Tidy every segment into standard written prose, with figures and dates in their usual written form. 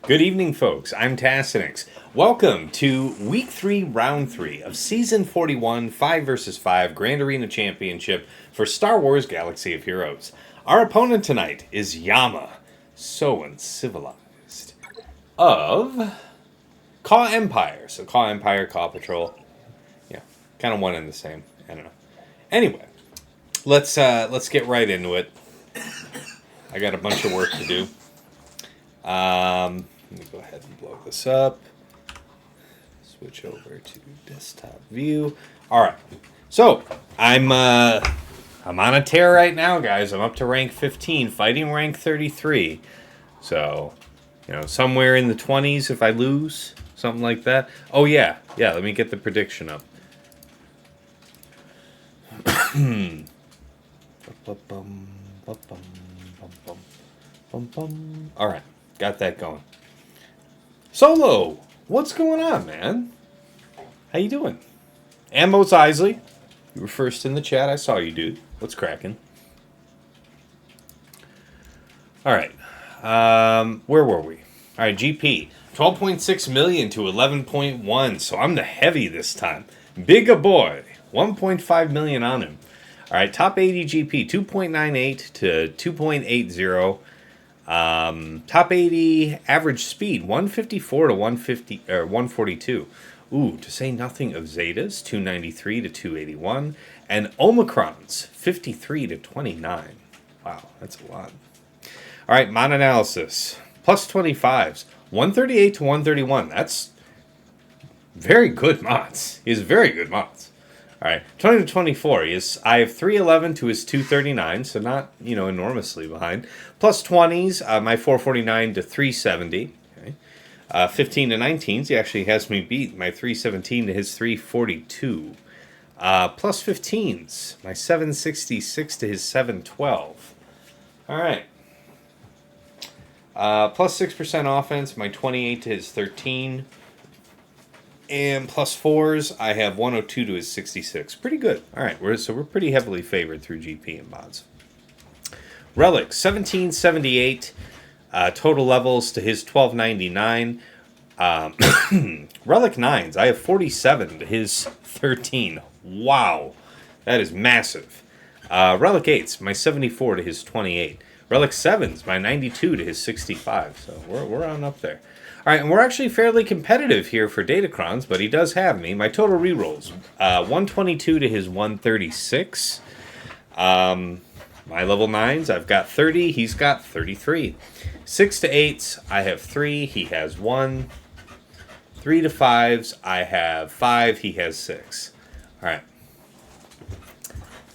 Good evening, folks. I'm Tuskens. Welcome to Week 3, Round 3 of Season 41, 5 vs. 5 Grand Arena Championship for Star Wars Galaxy of Heroes. Our opponent tonight is Yama, so uncivilized, of Caw Empire. So Caw Empire, Caw Patrol. Yeah, kind of one and the same. I don't know. Anyway, let's get right into it. I got a bunch of work to do. Let me go ahead and blow this up. Switch over to desktop view. All right. So I'm on a tear right now, guys. I'm up to rank 15, fighting rank 33. So, somewhere in the 20s if I lose, something like that. Oh yeah. Let me get the prediction up. All right. Got that going. Solo, what's going on, man? How you doing? Amos Isley, you were first in the chat. I saw you, dude. What's cracking? All right. Where were we? All right, GP. 12.6 million to 11.1. So I'm the heavy this time. Big a boy. 1.5 million on him. All right, top 80 GP. 2.98 to 2.80. Top 80 average speed 154 to 150 or 142. Ooh, to say nothing of Zetas 293 to 281 and Omicrons 53 to 29. Wow, that's a lot. All right, mod analysis plus 25s 138 to 131. That's very good mods. He has very good mods. All right, 20 to 24. I have 311 to his 239, so not, enormously behind. Plus 20s, my 449 to 370. Okay. 15 to 19s, he actually has me beat my 317 to his 342. Plus 15s, my 766 to his 712. All right. Plus 6% offense, my 28 to his 13. And plus 4s, I have 102 to his 66. Pretty good. All right, we're pretty heavily favored through GP and mods. Relic, 1778. Total levels to his 1299. Relic 9s, I have 47 to his 13. Wow, that is massive. Relic 8s, my 74 to his 28. Relic 7s, my 92 to his 65. So we're on up there. All right, and we're actually fairly competitive here for Datacrons, but he does have me. My total rerolls, 122 to his 136. My level 9s, I've got 30. He's got 33. 6 to 8s, I have 3. He has 1. 3 to 5s, I have 5. He has 6. All right.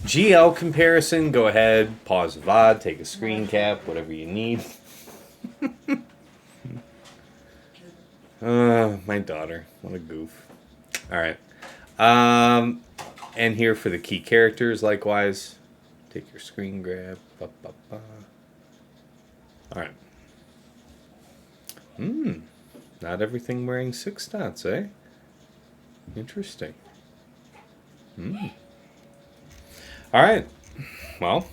GL comparison, go ahead, pause the VOD, take a screen cap, whatever you need. My daughter. What a goof. Alright. And here for the key characters, likewise. Take your screen grab. Alright. Not everything wearing 6 dots, eh? Interesting. Alright. Well,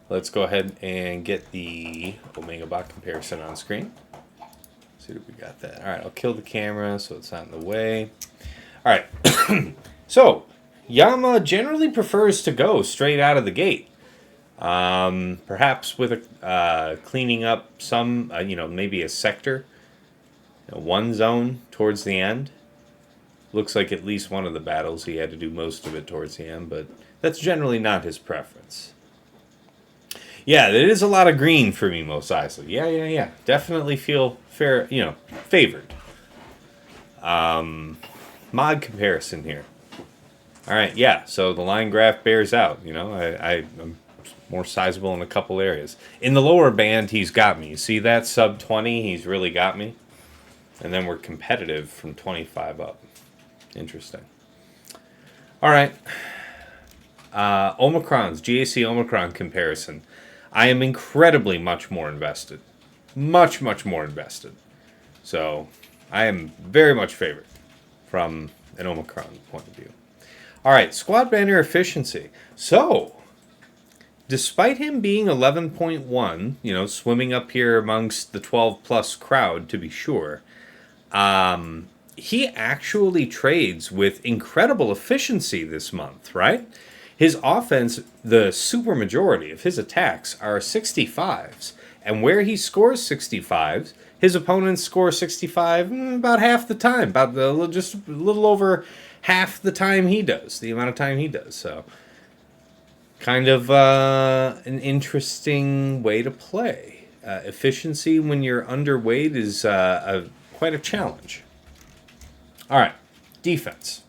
let's go ahead and get the Omega Bot comparison on screen. See if we got that. All right, I'll kill the camera so it's not in the way. All right. So, Yama generally prefers to go straight out of the gate. Perhaps with cleaning up some, maybe a sector. One zone towards the end. Looks like at least one of the battles he had to do most of it towards the end, but that's generally not his preference. Yeah, it is a lot of green for me, most Isley. Yeah. Definitely feel favored. Mod comparison here. All right, yeah. So the line graph bears out. I'm more sizable in a couple areas. In the lower band, he's got me. You see that sub 20? He's really got me. And then we're competitive from 25 up. Interesting. All right. Omicron's GAC Omicron comparison. I am incredibly much more invested. Much more invested. So, I am very much favored from an Omicron point of view. All right, squad banner efficiency. So, despite him being 11.1, you know, swimming up here amongst the 12 plus crowd to be sure, he actually trades with incredible efficiency this month, right? His offense, the super majority of his attacks are 65s. And where he scores 65s, his opponents score 65 about half the time, just a little over half the time he does, the amount of time he does. So, kind of an interesting way to play. Efficiency when you're underweight is quite a challenge. All right, defense.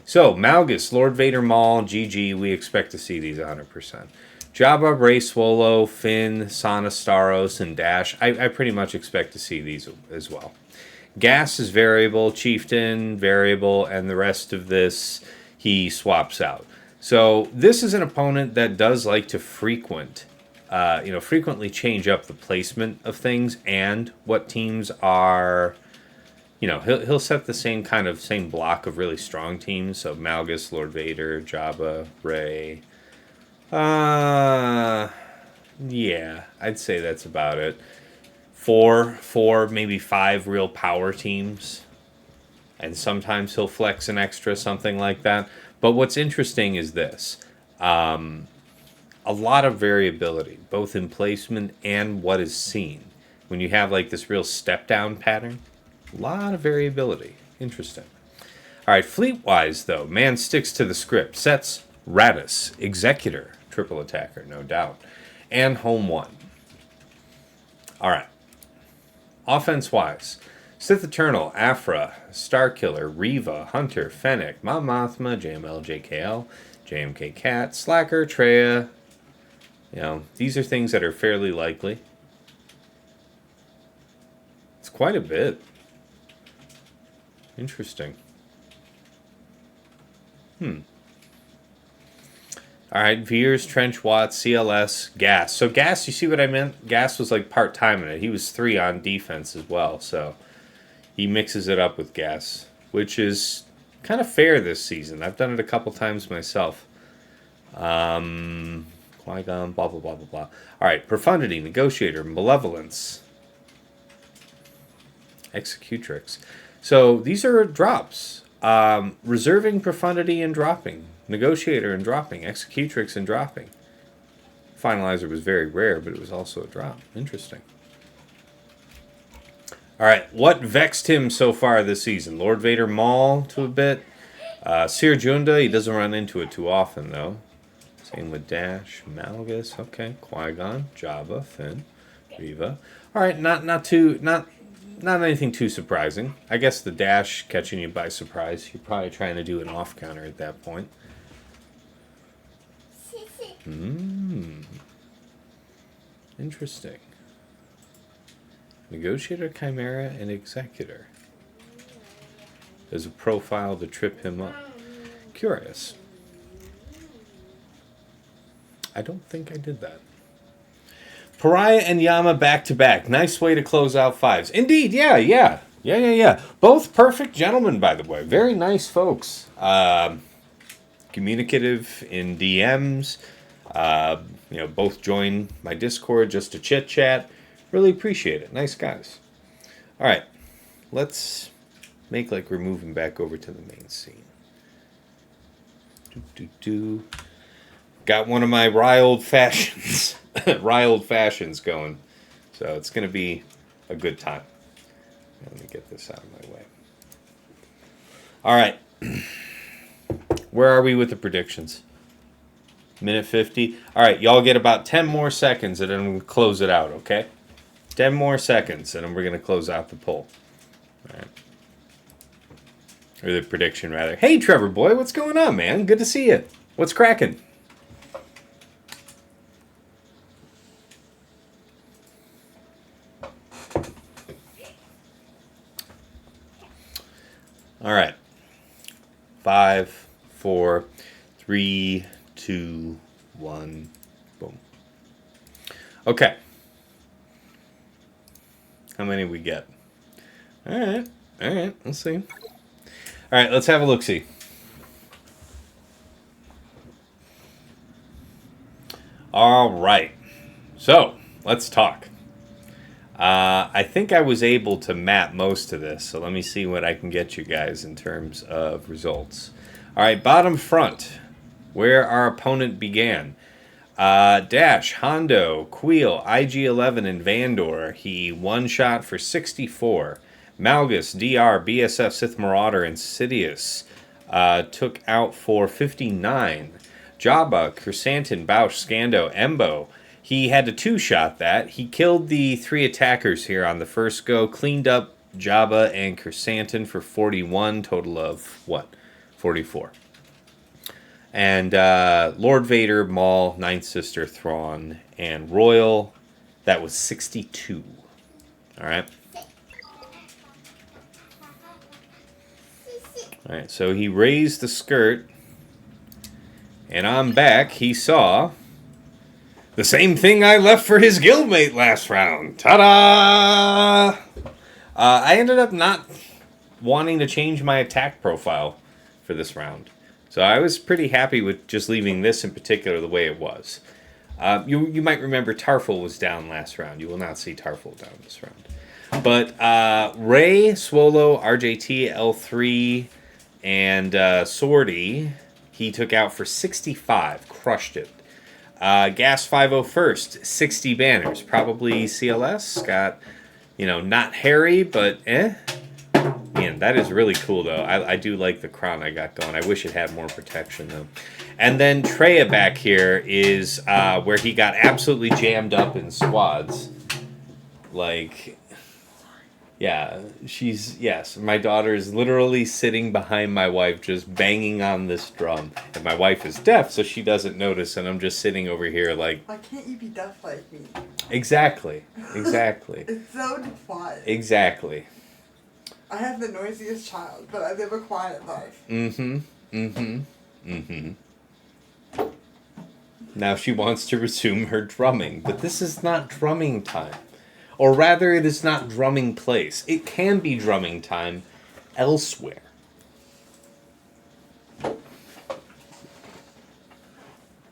So, Malgus, Lord Vader Maul, GG, we expect to see these 100%. Jabba, Rey Swolo, Finn, Sana Staros, and Dash, I pretty much expect to see these as well. Gas is variable, Chieftain, variable, and the rest of this he swaps out. So, this is an opponent that does like to frequently change up the placement of things and what teams are... You know, he'll set the same block of really strong teams. So Malgus, Lord Vader, Jabba, Rey. Yeah, I'd say that's about it. Four, maybe 5 real power teams. And sometimes he'll flex an extra, something like that. But what's interesting is this. A lot of variability, both in placement and what is seen. When you have like this real step-down pattern. A lot of variability. Interesting. All right, fleet-wise, though, man sticks to the script. Sets Raddus, Executor, triple attacker, no doubt, and home 1. All right. Offense-wise, Sith Eternal, Aphra, Starkiller, Reva, Hunter, Fennec, Mom Mothma, JML, JKL, JMK Cat, Slacker, Treya. You know, these are things that are fairly likely. It's quite a bit. Interesting. All right, Veers, Trench, Watts, CLS, Gas. So Gas, you see what I meant? Gas was like part-time in it. He was 3 on defense as well, so he mixes it up with Gas, which is kind of fair this season. I've done it a couple times myself. Qui-Gon, blah, blah, blah, blah, blah. All right, Profundity, Negotiator, Malevolence, Executrix. So these are drops. Reserving Profundity and dropping. Negotiator and dropping. Executrix and dropping. Finalizer was very rare, but it was also a drop. Interesting. All right, what vexed him so far this season? Lord Vader Maul to a bit. Seer Junda, he doesn't run into it too often, though. Same with Dash, Malgus, okay. Qui-Gon, Jabba, Finn, Reva. All right, not anything too surprising. I guess the Dash catching you by surprise. You're probably trying to do an off counter at that point. Interesting. Negotiator, Chimera, and Executor. There's a profile to trip him up. Curious. I don't think I did that. Pariah and Yama back-to-back. Nice way to close out 5s. Indeed, yeah. Both perfect gentlemen, by the way. Very nice folks. Communicative in DMs. Both join my Discord just to chit-chat. Really appreciate it. Nice guys. All right. Let's make like we're moving back over to the main scene. Got one of my riled fashions. Riled fashions going. So it's going to be a good time. Let me get this out of my way. All right. Where are we with the predictions? Minute 50. All right, y'all get about 10 more seconds and then we'll close it out, okay? 10 more seconds and then we're going to close out the poll. All right. Or the prediction, rather. Hey, Trevor boy, what's going on, man? Good to see you. What's cracking? All right. 5, 4, 3, 2, 1. Boom. Okay. How many we get? All right. Let's see. All right, let's have a look-see. All right. So, let's talk. I think I was able to map most of this, so let me see what I can get you guys in terms of results. All right, bottom front, where our opponent began. Dash, Hondo, Queel, IG-11, and Vandor. He one-shot for 64. Malgus, DR, BSF, Sith Marauder, and Sidious took out for 59. Jabba, Chrysanthemum, Bausch, Scando, Embo. He had to two-shot that. He killed the 3 attackers here on the first go, cleaned up Jabba and Chrysanthemum for 41, total of, what, 44. And Lord Vader, Maul, Ninth Sister, Thrawn, and Royal, that was 62. All right. All right, so he raised the skirt, and on back he saw the same thing I left for his guildmate last round. Ta-da! I ended up not wanting to change my attack profile for this round. So I was pretty happy with just leaving this in particular the way it was. You might remember Tarful was down last round. You will not see Tarful down this round. But Ray, Swolo, RJT, L3, and Zorii, he took out for 65. Crushed it. Gas 501st, 60 banners. Probably CLS. Got, not hairy, but Man, that is really cool, though. I do like the crown I got going. I wish it had more protection, though. And then Treya back here is where he got absolutely jammed up in squads. Like, yeah, yes, my daughter is literally sitting behind my wife just banging on this drum. And my wife is deaf, so she doesn't notice, and I'm just sitting over here like... Why can't you be deaf like me? Exactly. It's so quiet. Exactly. I have the noisiest child, but I live a quiet life. Now she wants to resume her drumming, but this is not drumming time. Or rather, it is not drumming place. It can be drumming time elsewhere.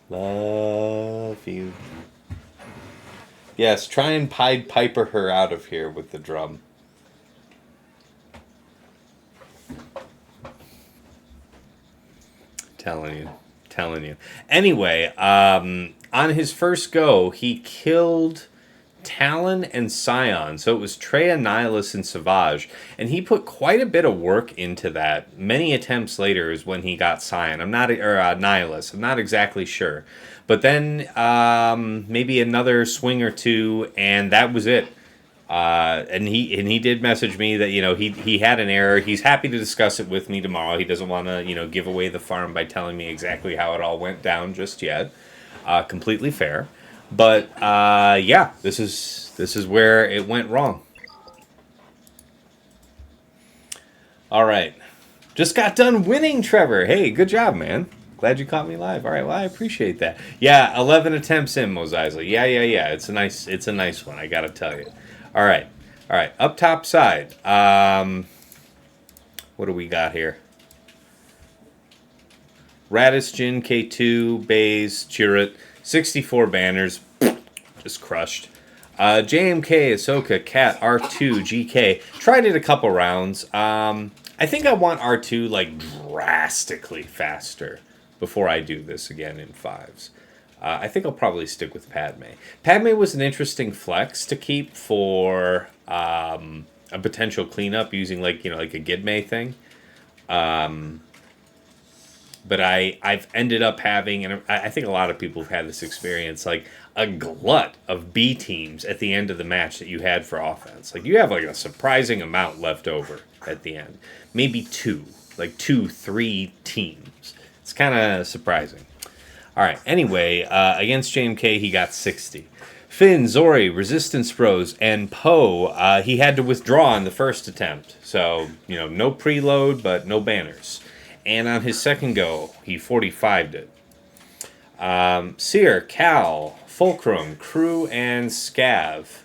Love you. Yes, try and Pied Piper her out of here with the drum. Telling you. Anyway, on his first go, he killed Talon and Scion. So it was Treya, Nihilus, and Savage. And he put quite a bit of work into that. Many attempts later is when he got Scion. Nihilus. I'm not exactly sure. But then maybe another swing or two, and that was it. And he did message me that he had an error. He's happy to discuss it with me tomorrow. He doesn't want to give away the farm by telling me exactly how it all went down just yet. Completely fair, but yeah, this is where it went wrong. All right, just got done winning, Trevor. Hey, good job, man. Glad you caught me live. All right, well, I appreciate that. Yeah, 11 attempts in, Mos Eisley. Yeah. It's a nice one. I gotta tell you. All right. Up top side. What do we got here? Raddus, Jin, K2, Baze, Chirrut, 64 banners. Just crushed. JMK, Ahsoka, Cat, R2, GK. Tried it a couple rounds. I think I want R2 like drastically faster before I do this again in 5s. I think I'll probably stick with Padme. Padme was an interesting flex to keep for a potential cleanup using like a Gidme thing. But I've ended up having, and I think a lot of people have had this experience, like a glut of B teams at the end of the match that you had for offense. Like you have like a surprising amount left over at the end. Maybe 3 teams. It's kind of surprising. All right, anyway, against JMK, he got 60. Finn, Zorii, Resistance Bros, and Poe, he had to withdraw in the first attempt. So, no preload, but no banners. And on his second go, he 45'd it. Seer, Cal, Fulcrum, Crew, and Scav,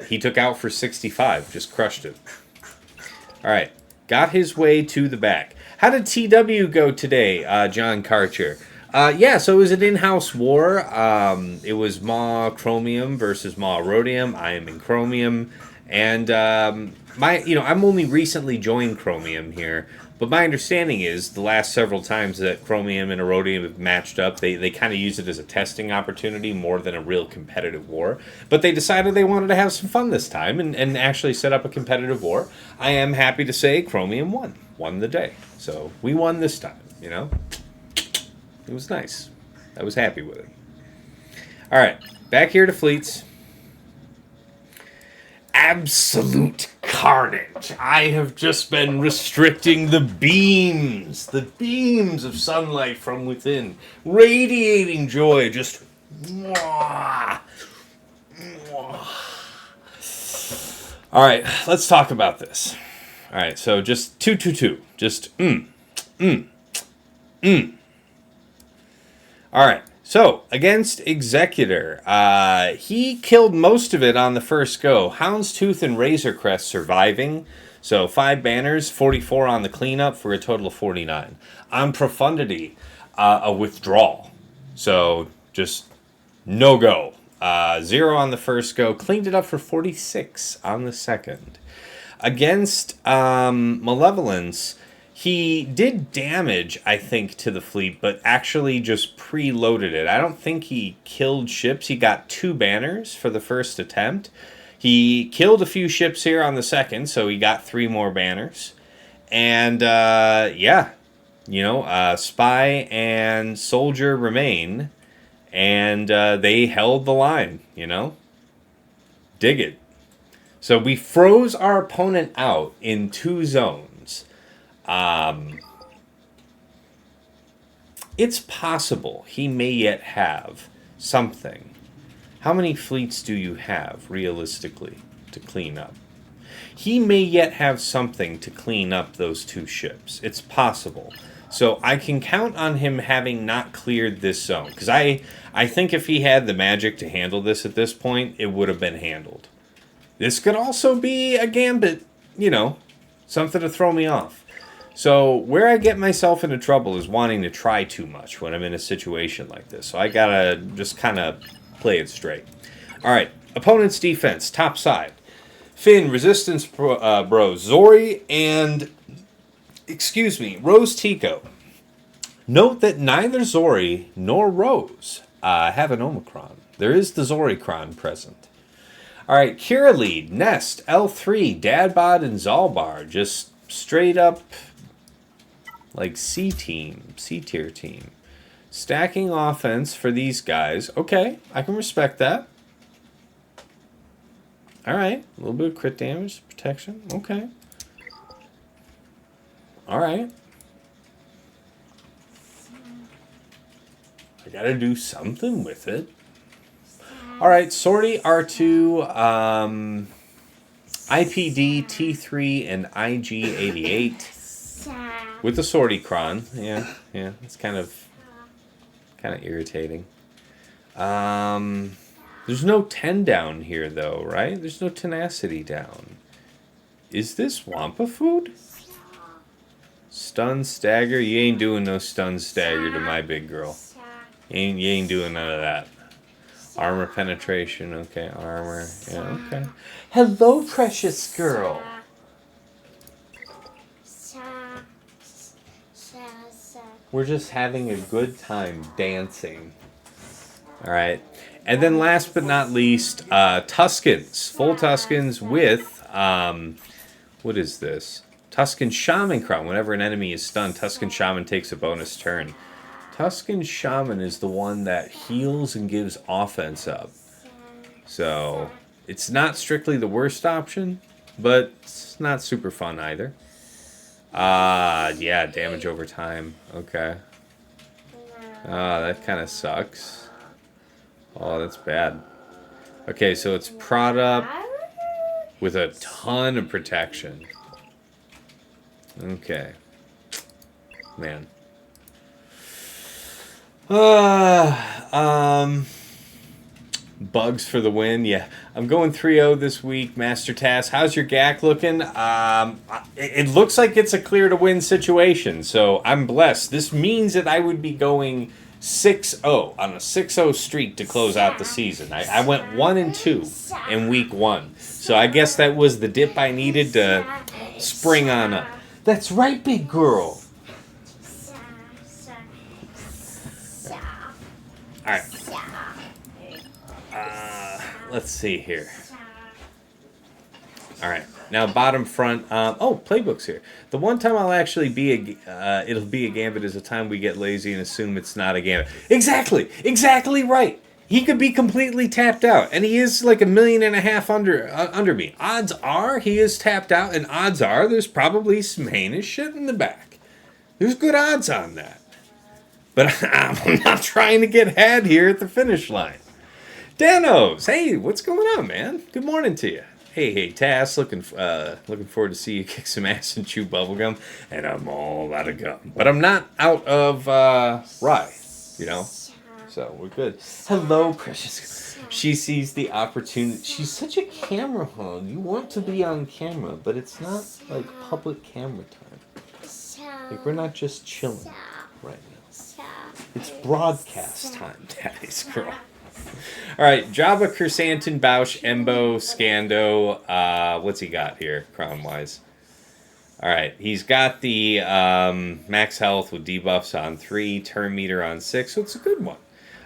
he took out for 65. Just crushed it. All right, got his way to the back. How did TW go today, John Karcher? Yeah, so it was an in-house war. It was Maw Chromium versus Maw Rhodium. I am in Chromium, and I'm only recently joined Chromium here, but my understanding is the last several times that Chromium and Rhodium have matched up, they kind of use it as a testing opportunity more than a real competitive war. But they decided they wanted to have some fun this time and actually set up a competitive war. I am happy to say Chromium won the day, so we won this time. It was nice. I was happy with it. All right, back here to fleets. Absolute carnage. I have just been restricting the beams of sunlight from within, radiating joy. Just. Mwah, mwah. All right, let's talk about this. All right, so just 222. Just All right, so against Executor, he killed most of it on the first go. Houndstooth and Razorcrest surviving, so 5 banners, 44 on the cleanup for a total of 49. On Profundity, a withdrawal, so just no go. 0 on the first go, cleaned it up for 46 on the second. Against Malevolence, he did damage, I think, to the fleet, but actually just preloaded it. I don't think he killed ships. He got 2 banners for the first attempt. He killed a few ships here on the second, so he got 3 more banners. And, Spy and Soldier remain, and they held the line, Dig it. So we froze our opponent out in 2 zones. It's possible he may yet have something. How many fleets do you have, realistically, to clean up? He may yet have something to clean up those 2 ships. It's possible. So I can count on him having not cleared this zone. Because I think if he had the magic to handle this at this point, it would have been handled. This could also be a gambit, something to throw me off. So where I get myself into trouble is wanting to try too much when I'm in a situation like this. So I gotta just kind of play it straight. All right, opponent's defense, top side. Finn, Resistance Bros, Zorii, and, Rose Tico. Note that neither Zorii nor Rose have an Omicron. There is the Zoricron present. All right, Qira lead, Nest, L3, Dadbod, and Zalbar. Just straight up, like C-tier team. Stacking offense for these guys. Okay, I can respect that. All right, a little bit of crit damage, protection. Okay. All right. I gotta do something with it. All right, Sortie R2, IPD T3, and IG88 with the Sortie Cron. Yeah, it's kind of irritating. There's no 10 down here though, right? There's no tenacity down. Is this Wampa food? Stun stagger? You ain't doing no stun stagger to my big girl. You ain't doing none of that. Armor penetration, okay, armor, yeah, okay. Hello, precious girl. We're just having a good time dancing. All right. And then last but not least, Tuskens. Full Tuskens with, what is this? Tusken Shaman Crown. Whenever an enemy is stunned, Tusken Shaman takes a bonus turn. Tusken Shaman is the one that heals and gives offense up. So, it's not strictly the worst option, but it's not super fun either. Yeah, damage over time. Okay. That kind of sucks. Oh, that's bad. Okay, so it's prod up with a ton of protection. Okay. Man. Bugs for the win. Yeah, I'm going 3-0 this week. Master Task. How's your GAC looking? It looks like it's a clear to win situation, so I'm blessed. This means that I would be going 6-0 on a 6-0 streak to close out the season. I went 1-2 in week 1. So I guess that was the dip I needed to spring on up. That's right, big girl. All right. Let's see here. All right. Now, bottom front. Playbook's here. The one time I'll actually be it'll be a gambit is the time we get lazy and assume it's not a gambit. Exactly right. He could be completely tapped out, and he is like $1.5 million under me. Odds are he is tapped out, and odds are there's probably some heinous shit in the back. There's good odds on that. But I'm not trying to get had here at the finish line. Danos, hey, what's going on, man? Good morning to you. Hey, Tass, looking forward to see you kick some ass and chew bubblegum, and I'm all out of gum. But I'm not out of rye, you know? So we're good. Hello, precious. She sees the opportunity. She's such a camera hog. You want to be on camera, but it's not like public camera time. Like, we're not just chilling right now. It's broadcast time, daddy's girl. All right, Jabba, Chrysanthemum, Bausch, Embo, Scando. What's he got here, crown-wise? All right, he's got the max health with debuffs on 3, turn meter on 6, so it's a good one.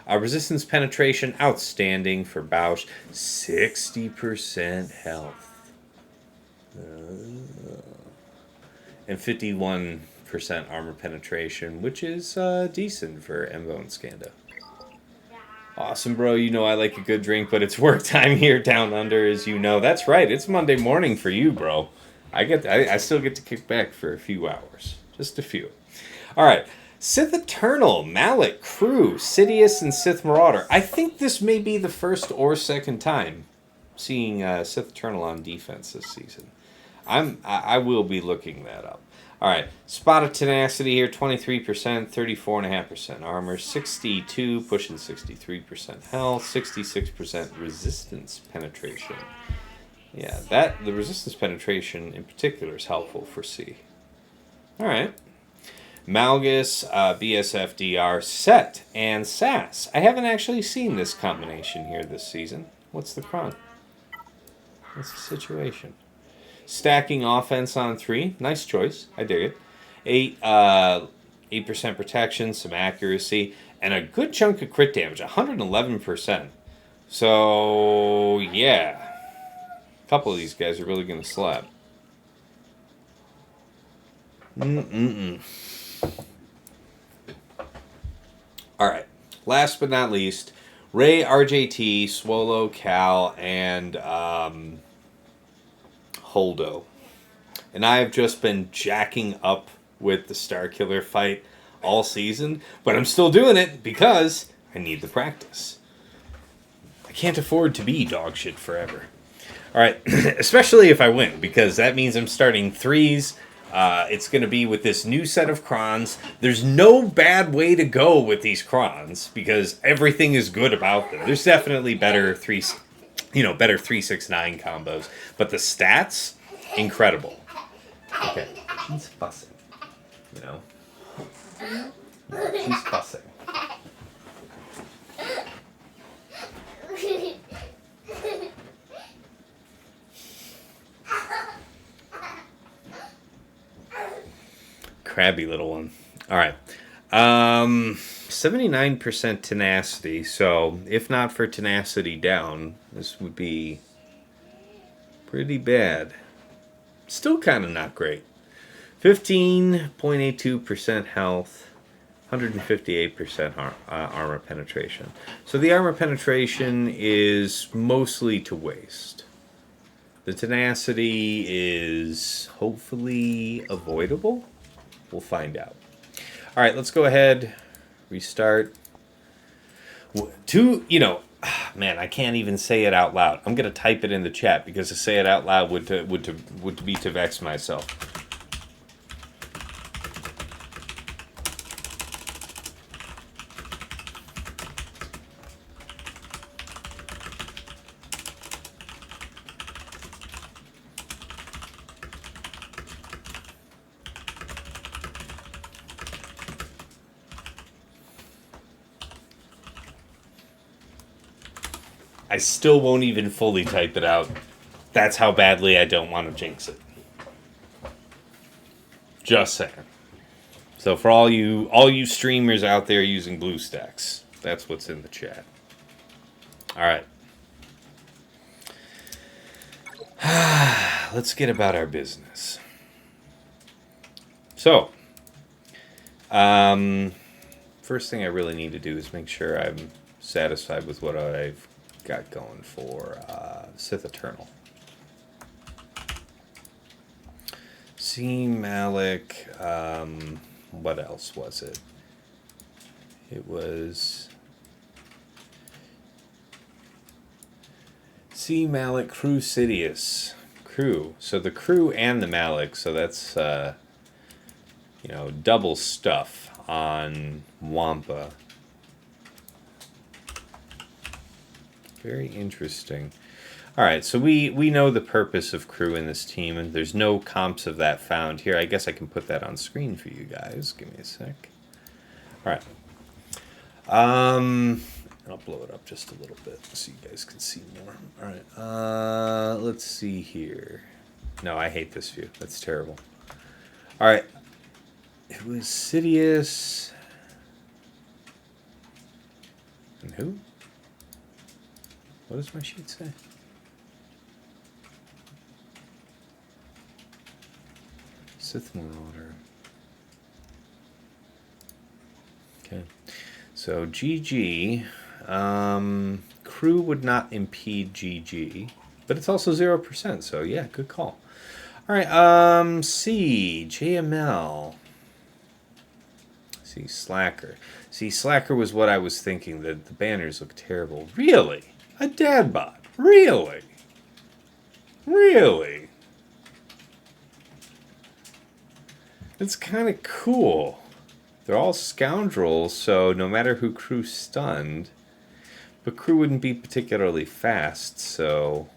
Resistance penetration, outstanding for Bausch. 60% health. And 51% armor penetration, which is decent for Embo and Scando. Awesome, bro. You know I like a good drink, but it's work time here down under, as you know. That's right. It's Monday morning for you, bro. I still get to kick back for a few hours. Just a few. All right. Sith Eternal, Malak, Crew, Sidious, and Sith Marauder. I think this may be the first or second time seeing Sith Eternal on defense this season. I will be looking that up. All right, Spot of Tenacity here, 23%, 34.5% armor, 62, pushing 63% health, 66% resistance penetration. Yeah, the resistance penetration in particular is helpful for C. All right. Malgus, BSFDR, Set, and Sass. I haven't actually seen this combination here this season. What's the cron? What's the situation? Stacking offense on 3. Nice choice. I dig it. 8% protection, some accuracy, and a good chunk of crit damage. 111%. So, yeah. A couple of these guys are really going to slap. Alright. Last but not least, Ray, RJT, Swolo, Cal, and Holdo. And I have just been jacking up with the Starkiller fight all season, but I'm still doing it because I need the practice. I can't afford to be dog shit forever. Alright, especially if I win, because that means I'm starting 3s. It's going to be with this new set of crons. There's no bad way to go with these crons, because everything is good about them. There's definitely better 3-6-9 combos, but the stats, incredible. Okay, she's fussing, you know. She's fussing. Crabby little one. All right. 79% tenacity. So, if not for tenacity down, this would be pretty bad. Still kind of not great. 15.82% health. 158% armor penetration. So the armor penetration is mostly to waste. The tenacity is hopefully avoidable. We'll find out. All right, let's go ahead. Restart. Man, I can't even say it out loud. I'm gonna type it in the chat because to say it out loud would be to vex myself. I still won't even fully type it out. That's how badly I don't want to jinx it. Just saying. So for all you streamers out there using BlueStacks, that's what's in the chat. All right. Let's get about our business. So, first thing I really need to do is make sure I'm satisfied with what I've got going for Sith Eternal. C. Malik, what else was it? It was C. Malik, Crew Sidious. Crew. So the Crew and the Malik, so that's, double stuff on Wampa. Very interesting. Alright, so we know the purpose of Crew in this team, and there's no comps of that found here. I guess I can put that on screen for you guys. Give me a sec. Alright. I'll blow it up just a little bit so you guys can see more. Alright, let's see here. No, I hate this view. That's terrible. Alright. It was Sidious. And who? What does my sheet say? Sith Marauder. Okay. So GG. Crew would not impede GG. But it's also 0%, so yeah, good call. Alright, C. JML. See, Slacker. See, Slacker was what I was thinking. The banners look terrible. Really? A dad bod? Really? Really? It's kind of cool. They're all scoundrels, so no matter who Crew stunned, but Crew wouldn't be particularly fast, so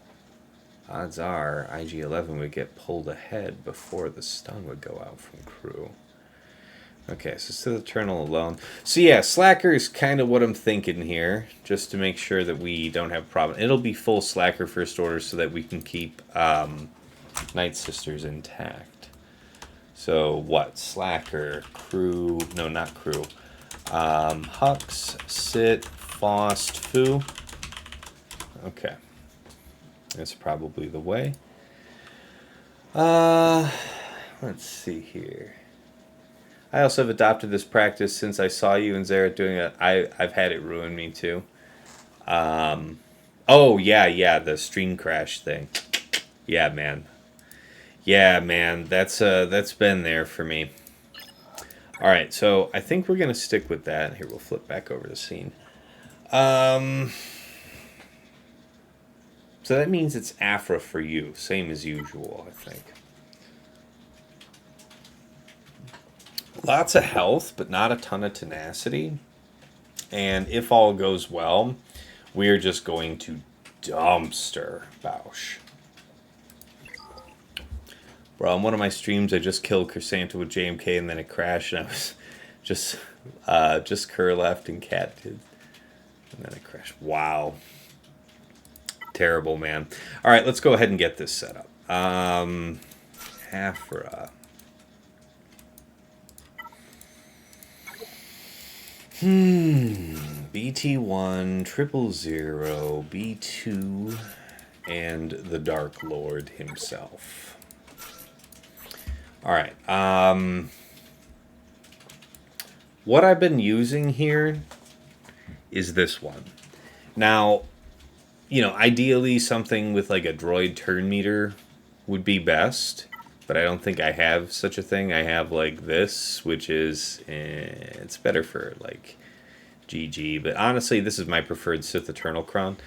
odds are IG-11 would get pulled ahead before the stun would go out from Crew. Okay, so Sith Eternal alone. So yeah, Slacker is kind of what I'm thinking here, just to make sure that we don't have a problem. It'll be full Slacker First Order so that we can keep Night Sisters intact. So what? Slacker, Crew, no, not Crew. Hux, Sit, Faust, Fu. Okay. That's probably the way. Let's see here. I also have adopted this practice since I saw you and Zara doing it. I've had it ruin me too. Oh, yeah, the stream crash thing. Yeah, man. Yeah, man, that's been there for me. All right, so I think we're gonna stick with that. Here, we'll flip back over the scene. So that means it's Aphra for you, same as usual, I think. Lots of health, but not a ton of tenacity. And if all goes well, we're just going to dumpster Bausch. Bro, on one of my streams, I just killed Chrysanta with JMK, and then it crashed, and I was just Kerr left and Cat did. And then it crashed. Wow. Terrible, man. All right, let's go ahead and get this set up. Aphra. BT1, 000, B2, and the Dark Lord himself. Alright, what I've been using here is this one. Now, ideally something with like a droid turn meter would be best. But I don't think I have such a thing. I have like this, which is, it's better for like GG. But honestly, this is my preferred Sith Eternal Crown.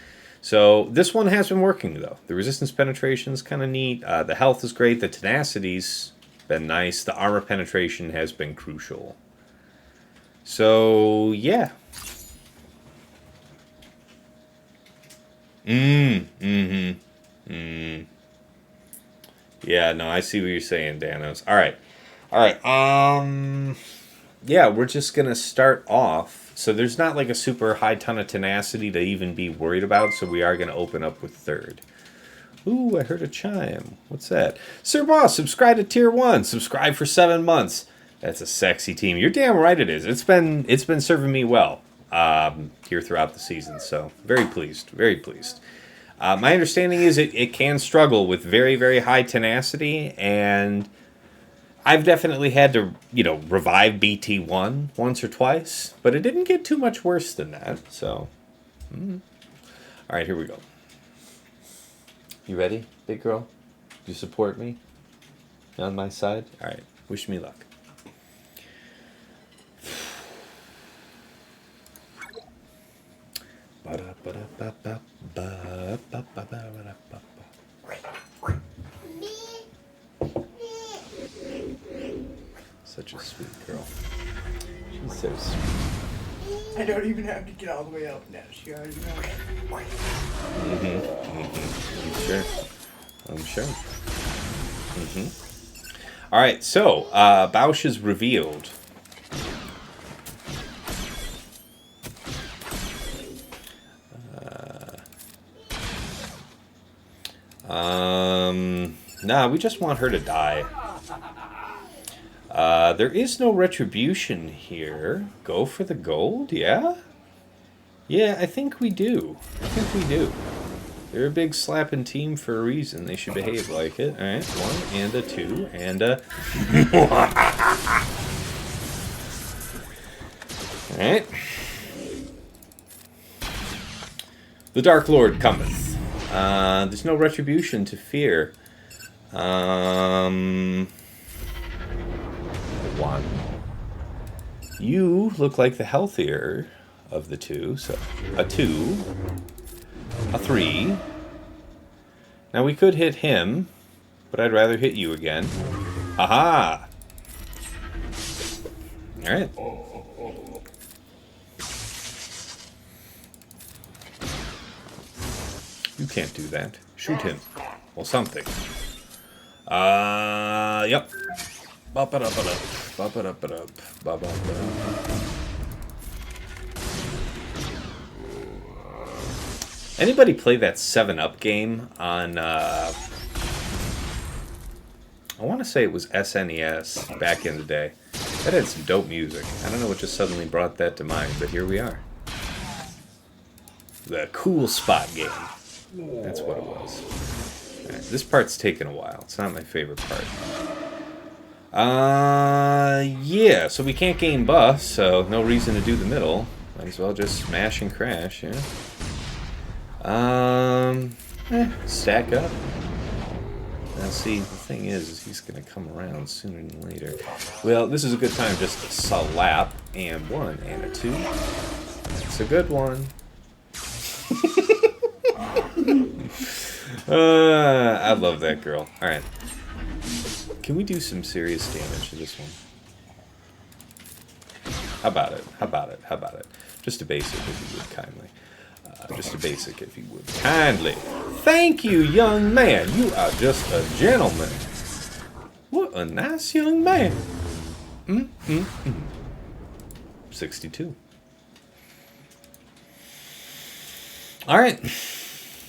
So this one has been working though. The resistance penetration is kind of neat. The health is great. The tenacity's been nice. The armor penetration has been crucial. So yeah. Yeah, no, I see what you're saying, Danos. All right. yeah, we're just going to start off. So there's not like a super high ton of tenacity to even be worried about, so we are going to open up with third. Ooh, I heard a chime. What's that? Sir Boss, subscribe to Tier 1. Subscribe for 7 months. That's a sexy team. You're damn right it is. It's been serving me well here throughout the season, so very pleased. Very pleased. My understanding is it can struggle with very, very high tenacity, and I've definitely had to, revive BT1 once or twice, but it didn't get too much worse than that, so. All right, here we go. You ready, big girl? Do you support me? You on my side? All right, wish me luck. Such a sweet girl. She's so sweet. I don't even have to get all the way up now. She already knows. I'm sure. All right, so Bausch is revealed. Nah, we just want her to die. There is no retribution here. Go for the gold, yeah? Yeah, I think we do. They're a big slapping team for a reason. They should behave like it. Alright, 1 and a 2 and a... Alright. The Dark Lord cometh. There's no retribution to fear. 1. You look like the healthier of the two, so a 2, a 3. Now we could hit him, but I'd rather hit you again. Aha! Alright. You can't do that. Shoot him. Well, something. Yep. Bop it up it up. Bop it up it up. Bop it up it up. Anybody play that 7-Up game on, I want to say it was SNES back in the day. That had some dope music. I don't know what just suddenly brought that to mind, but here we are. The Cool Spot game. That's what it was. Right, this part's taken a while. It's not my favorite part. Yeah, so we can't gain buffs, so no reason to do the middle. Might as well just smash and crash, yeah. Stack up. Now see, the thing is he's gonna come around sooner than later. Well, this is a good time just to slap, and 1 and a 2. That's a good one. I love that girl. Alright. Can we do some serious damage to this one? How about it? How about it? How about it? Just a basic, if you would, kindly. Just a basic, if you would, kindly. Thank you, young man. You are just a gentleman. What a nice young man. 62. Alright.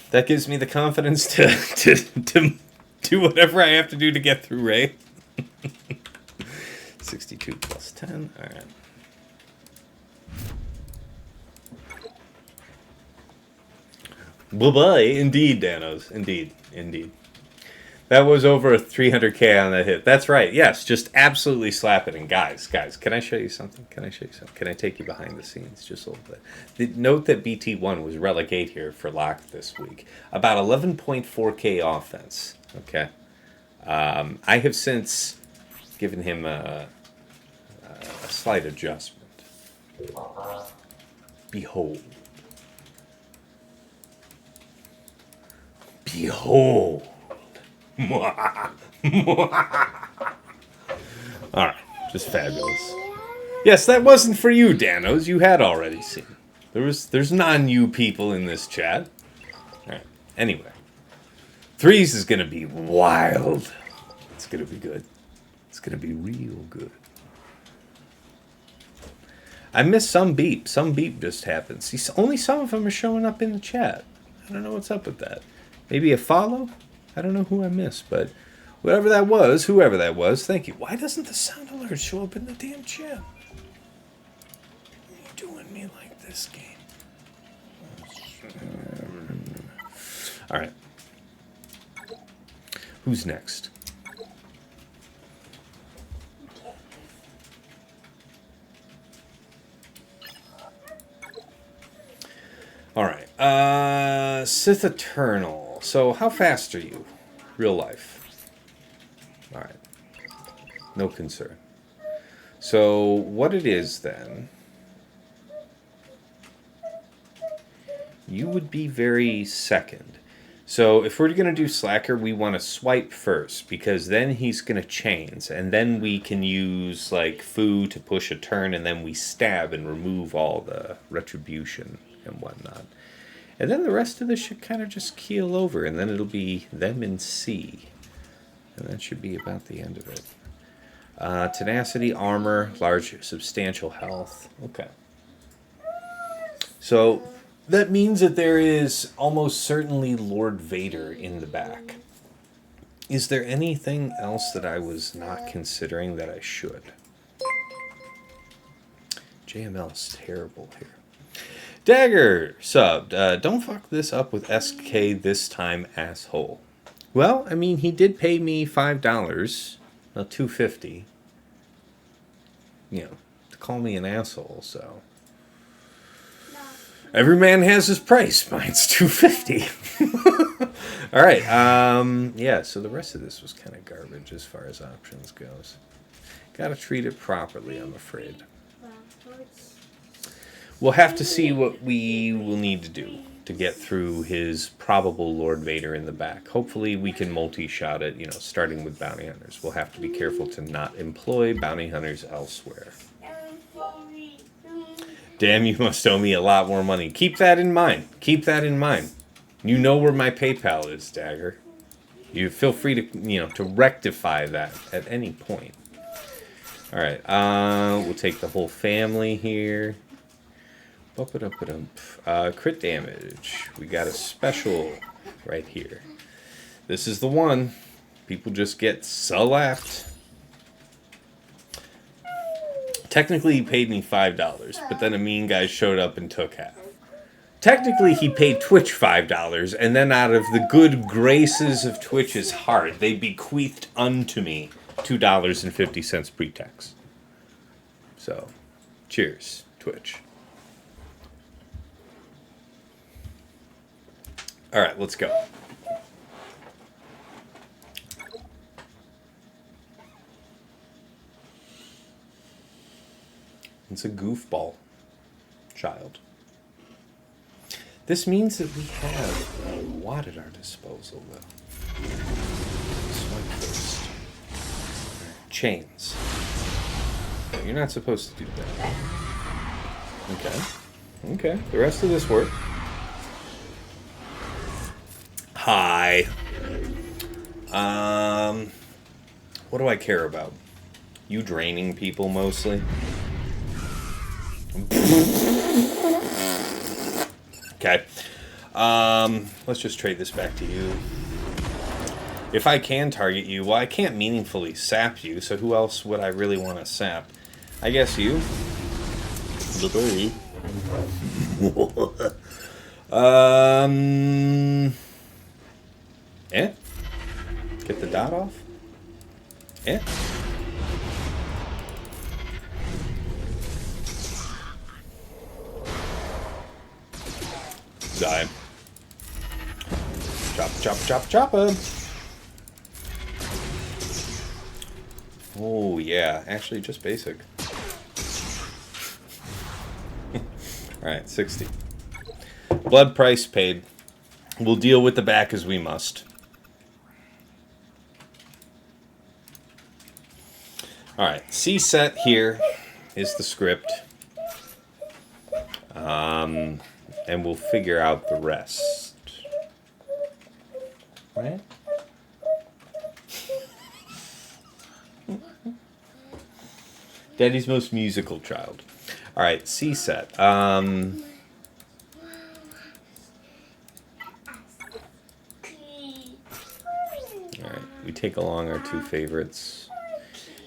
That gives me the confidence to do whatever I have to do to get through Ray. 62 plus 10. Alright. Bye-bye. Indeed, Danos. Indeed. Indeed. That was over 300k on that hit. That's right. Yes, just absolutely slap it. And guys, can I show you something? Can I take you behind the scenes just a little bit? Note that BT1 was relegate here for lock this week. About 11.4k offense. Okay. I have since given him a slight adjustment. Behold. Behold. Alright, just fabulous. Yes, that wasn't for you, Danos. You had already seen. There's non-you people in this chat. Alright, anyway. 3s is gonna be wild. It's gonna be good. It's gonna be real good. I missed some beep. Some beep just happened. See, only some of them are showing up in the chat. I don't know what's up with that. Maybe a follow? I don't know who I missed, but whoever that was, thank you. Why doesn't the sound alert show up in the damn chat? Why are you doing me like this, game? All right. Who's next? All right. Sith Eternal. So how fast are you? Real life. All right. No concern. So what it is then, you would be very second. So if we're going to do Slacker, we want to swipe first, because then he's going to chains, and then we can use like Fu to push a turn, and then we stab and remove all the retribution and whatnot. And then the rest of this should kind of just keel over, and then it'll be them in C. And that should be about the end of it. Tenacity, armor, large, substantial health. Okay. So that means that there is almost certainly Lord Vader in the back. Is there anything else that I was not considering that I should? JML is terrible here. Dagger subbed. Don't fuck this up with SK this time, asshole. Well, I mean, he did pay me $5. Well, $2.50. You know, to call me an asshole, so. Every man has his price. Mine's $2.50. All right. Yeah, so the rest of this was kind of garbage as far as options goes. Got to treat it properly, I'm afraid. We'll have to see what we will need to do to get through his probable Lord Vader in the back. Hopefully we can multi-shot it, you know, starting with bounty hunters. We'll have to be careful to not employ bounty hunters elsewhere. Damn, you must owe me a lot more money. Keep that in mind. Keep that in mind. You know where my PayPal is, Dagger. You feel free to, you know, to rectify that at any point. All right. We'll take the whole family here. Crit damage. We got a special right here. This is the one. People just get slapped. Technically, he paid me $5, but then a mean guy showed up and took half. Technically, he paid Twitch $5, and then out of the good graces of Twitch's heart, they bequeathed unto me $2.50 pre-tax. So, cheers, Twitch. All right, let's go. It's a goofball child. This means that we have a lot at our disposal, though. Swipe first. Chains. You're not supposed to do that. Okay. Okay. The rest of this work. Hi. What do I care about? You draining people mostly? Okay. Let's just trade this back to you. If I can target you, well, I can't meaningfully sap you, so who else would I really want to sap? I guess you. Get the dot off? Die. Choppa. Oh, yeah. Actually, just basic. Alright, 60. Blood price paid. We'll deal with the back as we must. Alright, C set here is the script. And we'll figure out the rest. Right? Daddy's most musical child. All right, C set. Alright, we take along our two favorites.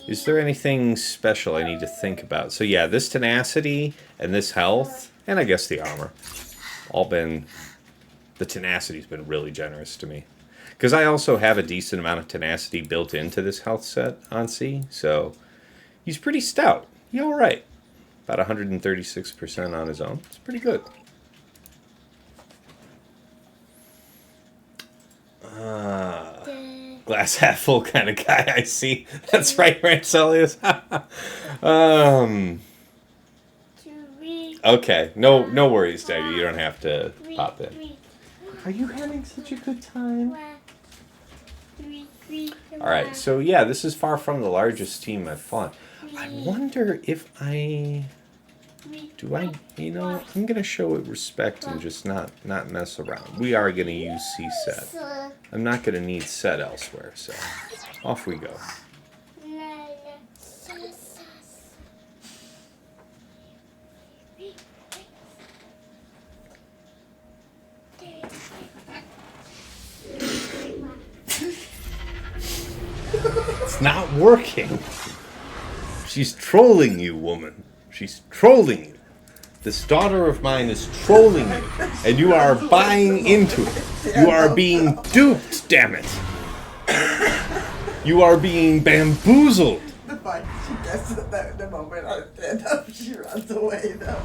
Is there anything special I need to think about? So yeah, this tenacity and this health, and I guess the armor, all been... The tenacity's been really generous to me. Because I also have a decent amount of tenacity built into this health set on C, so he's pretty stout. He's alright. About 136% on his own. It's pretty good. Glass half full kind of guy, I see. That's right, Rancelius. Okay, no worries, Dagger. You don't have to pop in. Are you having such a good time? Alright, so yeah, this is far from the largest team I've fought. I wonder if I'm gonna show it respect and just not mess around. We are gonna use C set. I'm not gonna need set elsewhere, so off we go. It's not working. She's trolling you, woman. She's trolling you. This daughter of mine is trolling you, and you are buying into it. You are being duped, damn it. You are being bamboozled. The fact she gets it though, the moment I stand up, she runs away though.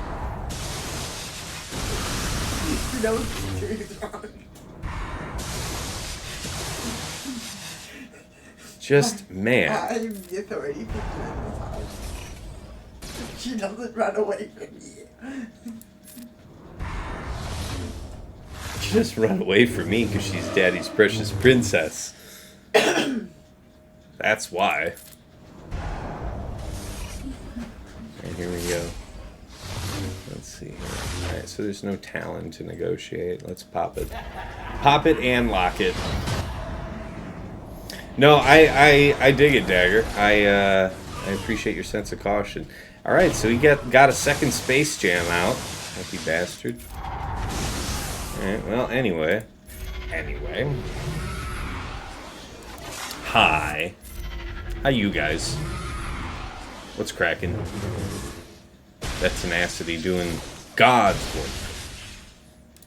She knows she's wrong. Just man. I'm the authority figure in this house. She doesn't run away from me. She just run away from me because she's Daddy's precious princess. That's why. And here we go. Let's see here. Alright, so there's no talent to negotiate. Let's pop it. Pop it and lock it. No, I dig it, Dagger. I appreciate your sense of caution. Alright, so he got a second Space Jam out. Lucky bastard. Alright, well, anyway. Hi. How you guys? What's cracking? That tenacity doing God's work.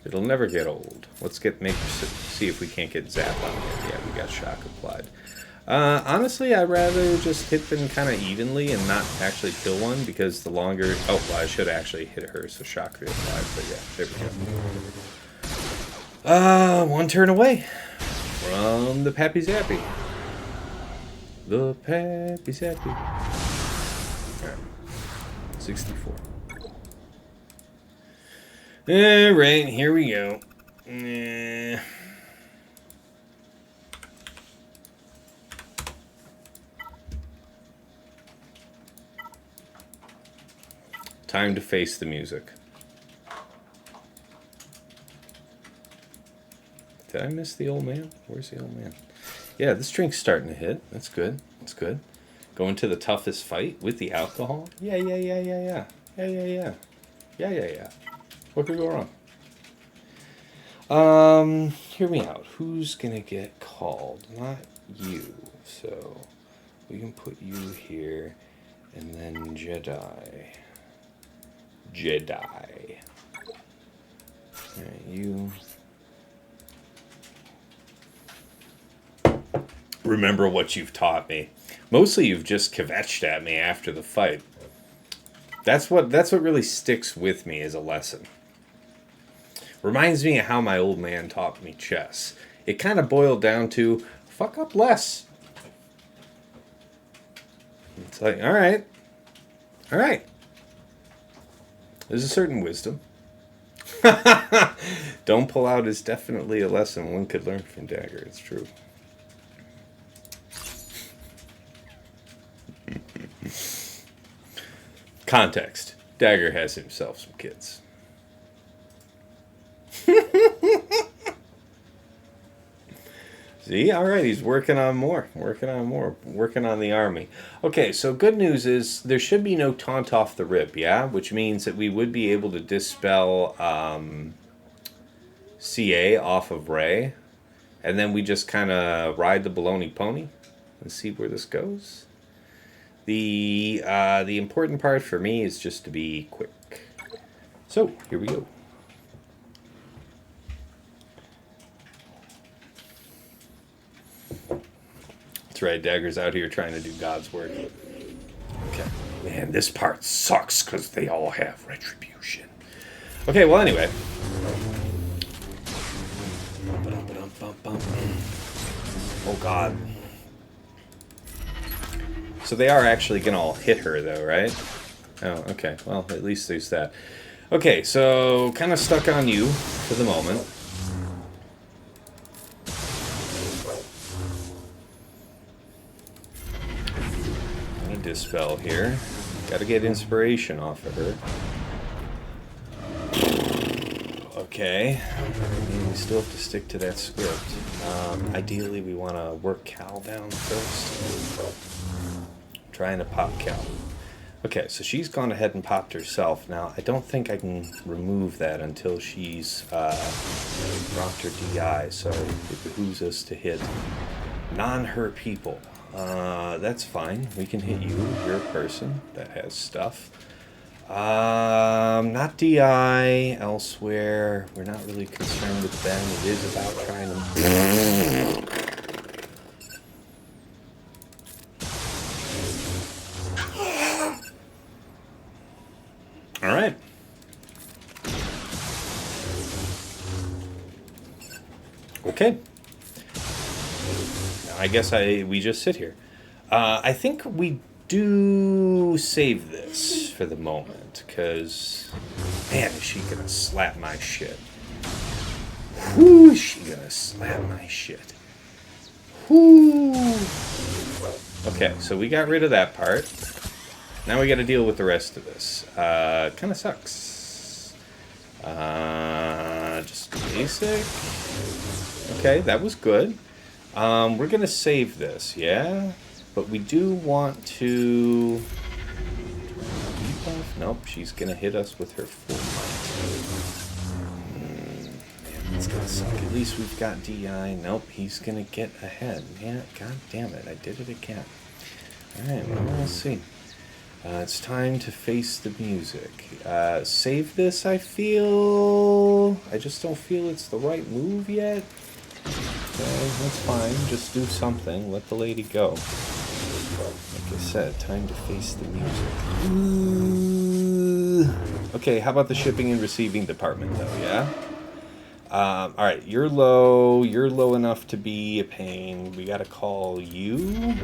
It'll never get old. Let's see if we can't get zapped on it. Yeah, we got shock applied. Honestly, I'd rather just hit them kind of evenly and not actually kill one, because the longer... Oh, well, I should actually hit her, so shock reapplied, but yeah, there we go. One turn away from the Pappy Zappy. The Pappy Zappy. Alright. 64. Alright, here we go. Time to face the music. Did I miss the old man? Where's the old man? Yeah, this drink's starting to hit. That's good. That's good. Going to the toughest fight with the alcohol? Yeah. What could go wrong? Hear me out. Who's gonna get called? Not you. So we can put you here, and then Jedi. Alright, you. Remember what you've taught me. Mostly you've just kvetched at me after the fight. That's what really sticks with me as a lesson. Reminds me of how my old man taught me chess. It kind of boiled down to, fuck up less. It's like, alright. There's a certain wisdom. Don't pull out is definitely a lesson one could learn from Dagger. It's true. Context. Dagger has himself some kids. See, all right, he's working on more, working on the army. Okay, so good news is there should be no taunt off the rip, yeah? Which means that we would be able to dispel CA off of Ray, and then we just kind of ride the baloney pony and see where this goes. The important part for me is just to be quick. So, here we go. That's right, Dagger's out here trying to do God's work. Okay. Man, this part sucks because they all have retribution. Okay, well, anyway. Oh, God. So they are actually going to all hit her, though, right? Oh, okay. Well, at least there's that. Okay, so kind of stuck on you for the moment. Let me dispel here. Got to get inspiration off of her. Okay. We still have to stick to that script. Ideally, we want to work Cal down first. Trying to pop Cal. Okay, so she's gone ahead and popped herself. Now, I don't think I can remove that until she's dropped her DI, so it behooves us to hit non-her people. That's fine. We can hit you. You're a person that has stuff. Not DI elsewhere. We're not really concerned with them. It is about trying to... All right. Okay. I guess we just sit here. I think we do save this for the moment, because, man, is she gonna slap my shit. Whoo, is she gonna slap my shit. Whoo. Okay, so we got rid of that part. Now we got to deal with the rest of this. Kind of sucks. Just basic. Okay, that was good. We're going to save this, yeah? But we do want to... Nope, she's going to hit us with her full might. Man, that's going to suck. At least we've got DI. Nope, he's going to get ahead. Man, god damn it, I did it again. Alright, well, we'll see. It's time to face the music. Save this, I feel... I just don't feel it's the right move yet. Okay, that's fine. Just do something. Let the lady go. Like I said, time to face the music. Okay, how about the shipping and receiving department, though, yeah? Alright, you're low. You're low enough to be a pain. We gotta call you...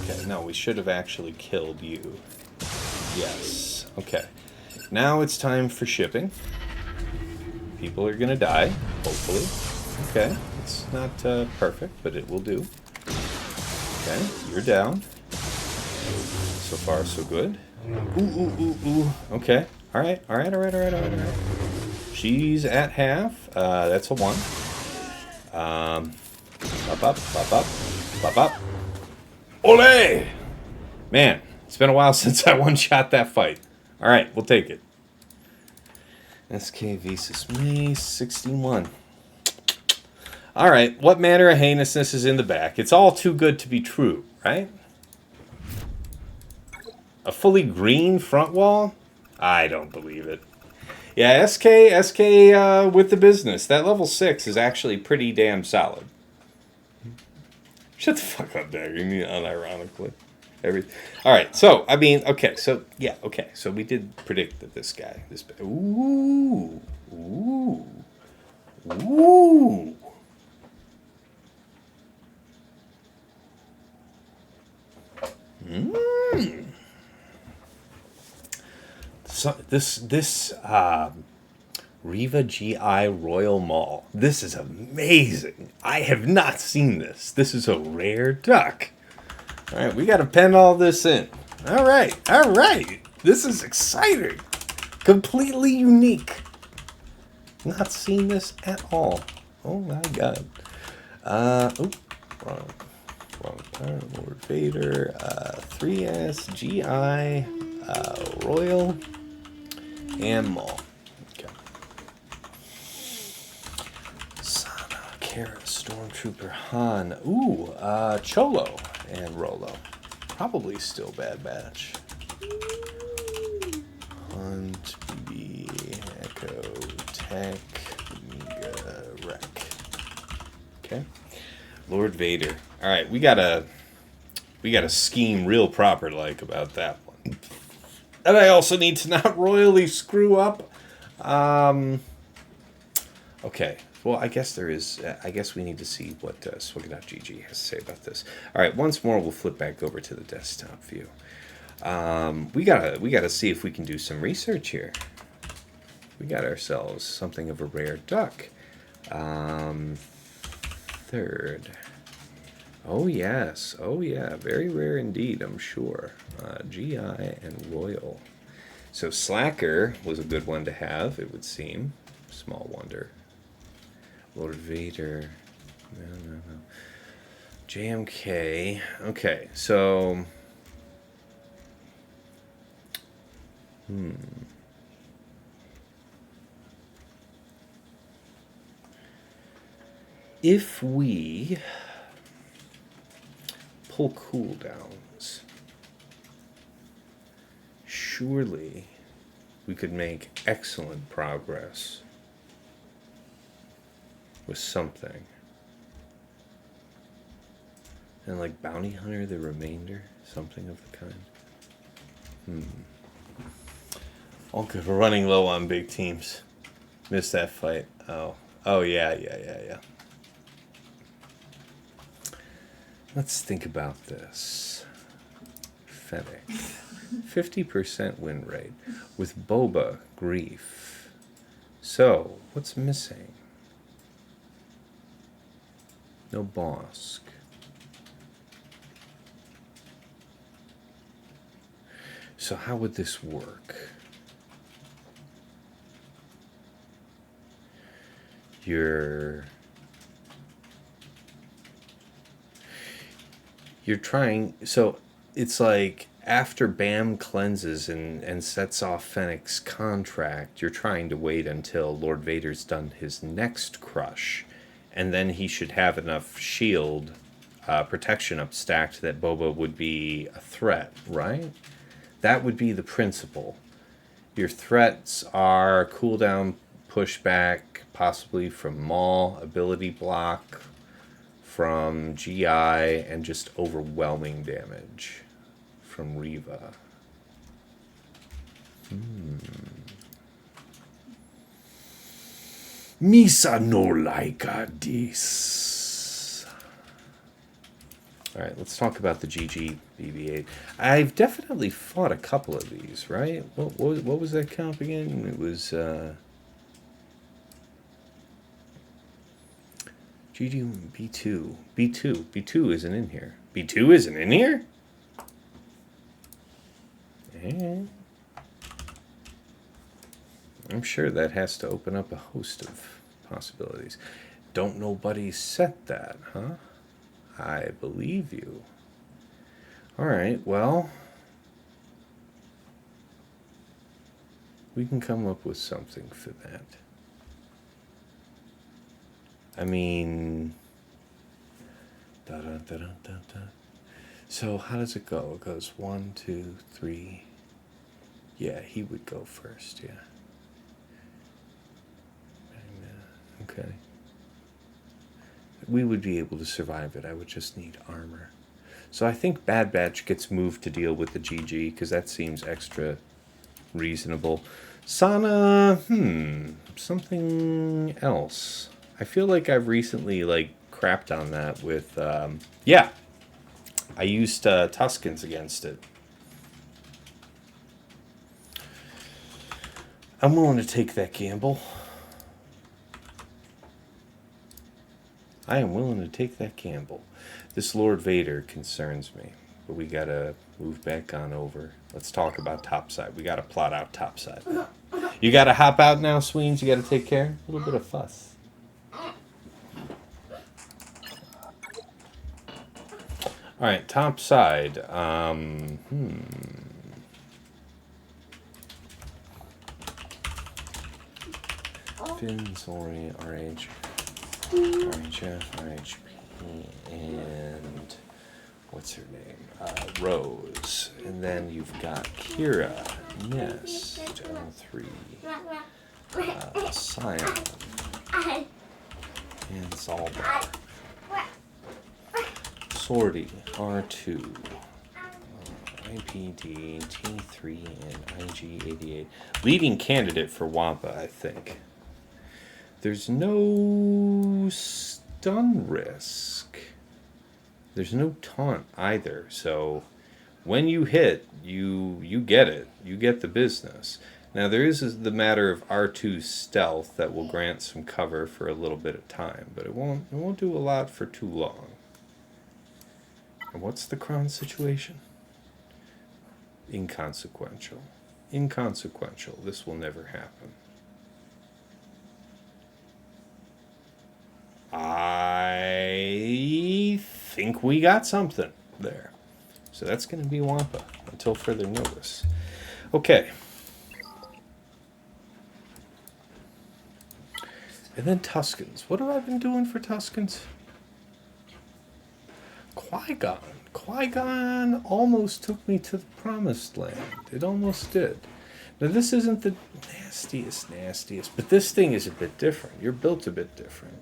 Okay, no, we should have actually killed you. Yes. Okay. Now it's time for shipping. People are gonna die, hopefully. Okay, it's not perfect, but it will do. Okay, you're down. So far, so good. Ooh. Okay. Alright. She's at half. That's a 1. Up. Ole! Man, it's been a while since I one-shot that fight. Alright, we'll take it. SK Visas Mace 61. Alright, what manner of heinousness is in the back? It's all too good to be true, right? A fully green front wall? I don't believe it. Yeah, SK with the business. That level 6 is actually pretty damn solid. Shut the fuck up, Dagger. You mean unironically. Alright, so, I mean, okay, so, yeah, okay. So we did predict that this guy, ooh. So, this Riva GI Royal Mall. This is amazing. I have not seen this. This is a rare duck. All right, we got to pen all this in. All right. This is exciting. Completely unique. Not seen this at all. Oh my god. Wrong card. Lord Vader. 3S, GI, Royal, and Maul. Okay. Sana, Qira, Stormtrooper, Han. Ooh, Cholo and Rolo. Probably still Bad Batch. Hunt, BB, Echo, Tech, Omega, Wreck. Okay. Lord Vader. All right, we gotta scheme real proper like about that one. And I also need to not royally screw up. Okay. Well, I guess there is. I guess we need to see what Swig.gg has to say about this. All right. Once more, we'll flip back over to the desktop view. We gotta see if we can do some research here. We got ourselves something of a rare duck. Third. Oh yes. Oh yeah. Very rare indeed, I'm sure. GI and Royal. So Slacker was a good one to have, it would seem. Small wonder. Lord Vader. No. JMK. Okay, so... If we pull cooldowns, surely we could make excellent progress with something. And like Bounty Hunter, the remainder, something of the kind. All good. We're running low on big teams. Missed that fight. Oh yeah. Let's think about this. Fennec. 50% win rate with Boba Grief. So, what's missing? No Bosk. So how would this work? You're trying, so it's like after Bam cleanses and sets off Fennec's contract, you're trying to wait until Lord Vader's done his next crush, and then he should have enough shield protection up stacked that Boba would be a threat, right? That would be the principle. Your threats are cooldown pushback, possibly from Maul, ability block, from GI, and just overwhelming damage from Reva. Misa no like this. Alright, let's talk about the GG BB-8. I've definitely fought a couple of these, right? What was that comp again? It was GG B2. B2 isn't in here. B2 isn't in here? I'm sure that has to open up a host of possibilities. Don't nobody set that, huh? I believe you. Alright, well, we can come up with something for that. I mean, So how does it go? It goes 1, 2, 3. Yeah, he would go first, yeah. Okay. We would be able to survive it. I would just need armor. So I think Bad Batch gets moved to deal with the GG, because that seems extra reasonable. Sana, something else. I feel like I've recently, crapped on that with, yeah. I used Tuskens against it. I'm willing to take that gamble. I am willing to take that gamble. This Lord Vader concerns me, but we gotta move back on over. Let's talk about topside. We gotta plot out topside. You gotta hop out now, Sweens. You gotta take care. A little bit of fuss. All right, top side. Finn, Zorii, RH, RHF, RHP, and what's her name? Rose. And then you've got Qira, Nest, W3, Scion, and Zalbar. Zorii, R2, IPD, T3, and IG88. Leading candidate for Wampa, I think. There's no stun risk. There's no taunt either. So when you hit, you get it. You get the business. Now there is the matter of R2's stealth that will grant some cover for a little bit of time, but it won't do a lot for too long. And what's the Kron situation? Inconsequential. Inconsequential. This will never happen. I think we got something there. So that's going to be Wampa until further notice. Okay. And then Tuskens. What have I been doing for Tuskens? Qui-Gon. Qui-Gon almost took me to the promised land. It almost did. Now this isn't the nastiest, but this thing is a bit different. You're built a bit different.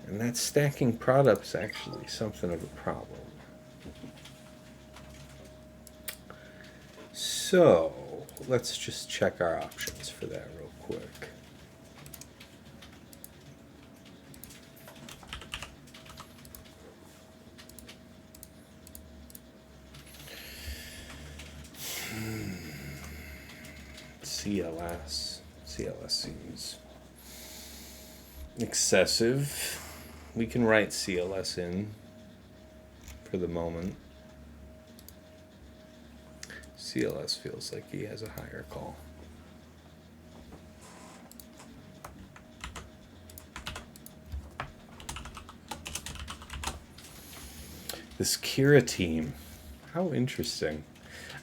And that stacking product's actually something of a problem. So, let's just check our options for that real quick. CLS seems excessive. We can write CLS in for the moment. CLS feels like he has a higher call. This Qira team, how interesting.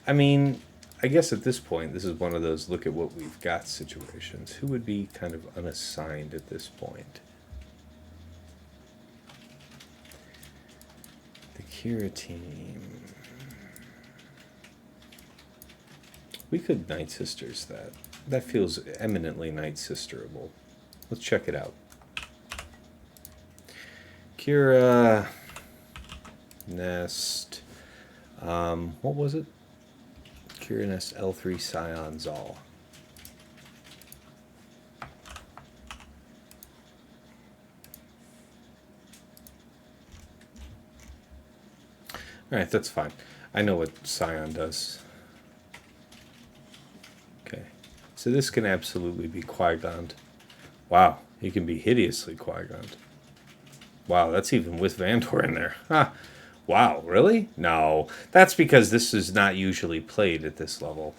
I mean, I guess at this point, this is one of those look at what we've got situations. Who would be kind of unassigned at this point? The Qira team. We could Night Sisters that. That feels eminently Night Sisterable. Let's check it out. Qira, Nest, what was it? Qira, Nest, L3, Scion, Zal. Alright, that's fine. I know what Scion does. Okay. So this can absolutely be Qui-Gon. Wow, he can be hideously Qui-Gon. Wow, that's even with Vandor in there. Huh. Wow, really? No. That's because this is not usually played at this level.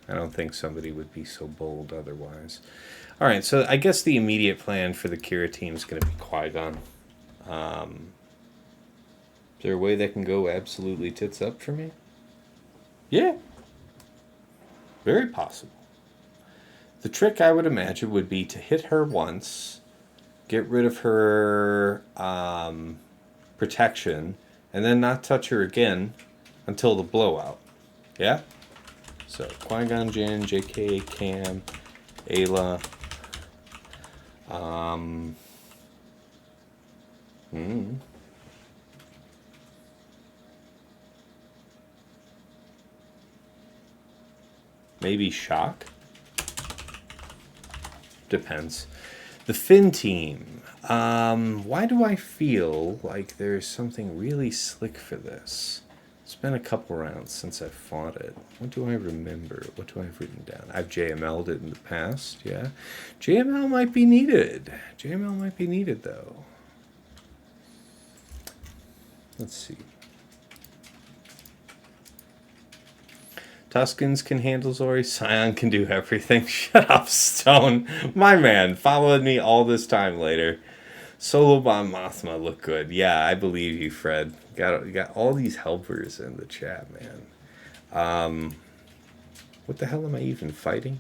I don't think somebody would be so bold otherwise. Alright, so I guess the immediate plan for the Qira team is going to be Qui-Gon. Is there a way that can go absolutely tits up for me? Yeah. Very possible. The trick, I would imagine, would be to hit her once, get rid of her protection, and then not touch her again until the blowout. Yeah? So, Qui-Gon Jinn, JK, Cam, Ayla. Maybe Shock? Depends. The Finn team. Why do I feel like there's something really slick for this? It's been a couple rounds since I fought it. What do I remember? What do I have written down? I've JML'd it in the past, yeah. JML might be needed. JML might be needed, though. Let's see. Tuskens can handle Zorii. Scion can do everything. Shut up, Stone. My man, followed me all this time later. Solo Bomb Mothma look good. Yeah, I believe you, Fred. You got all these helpers in the chat, man. What the hell am I even fighting?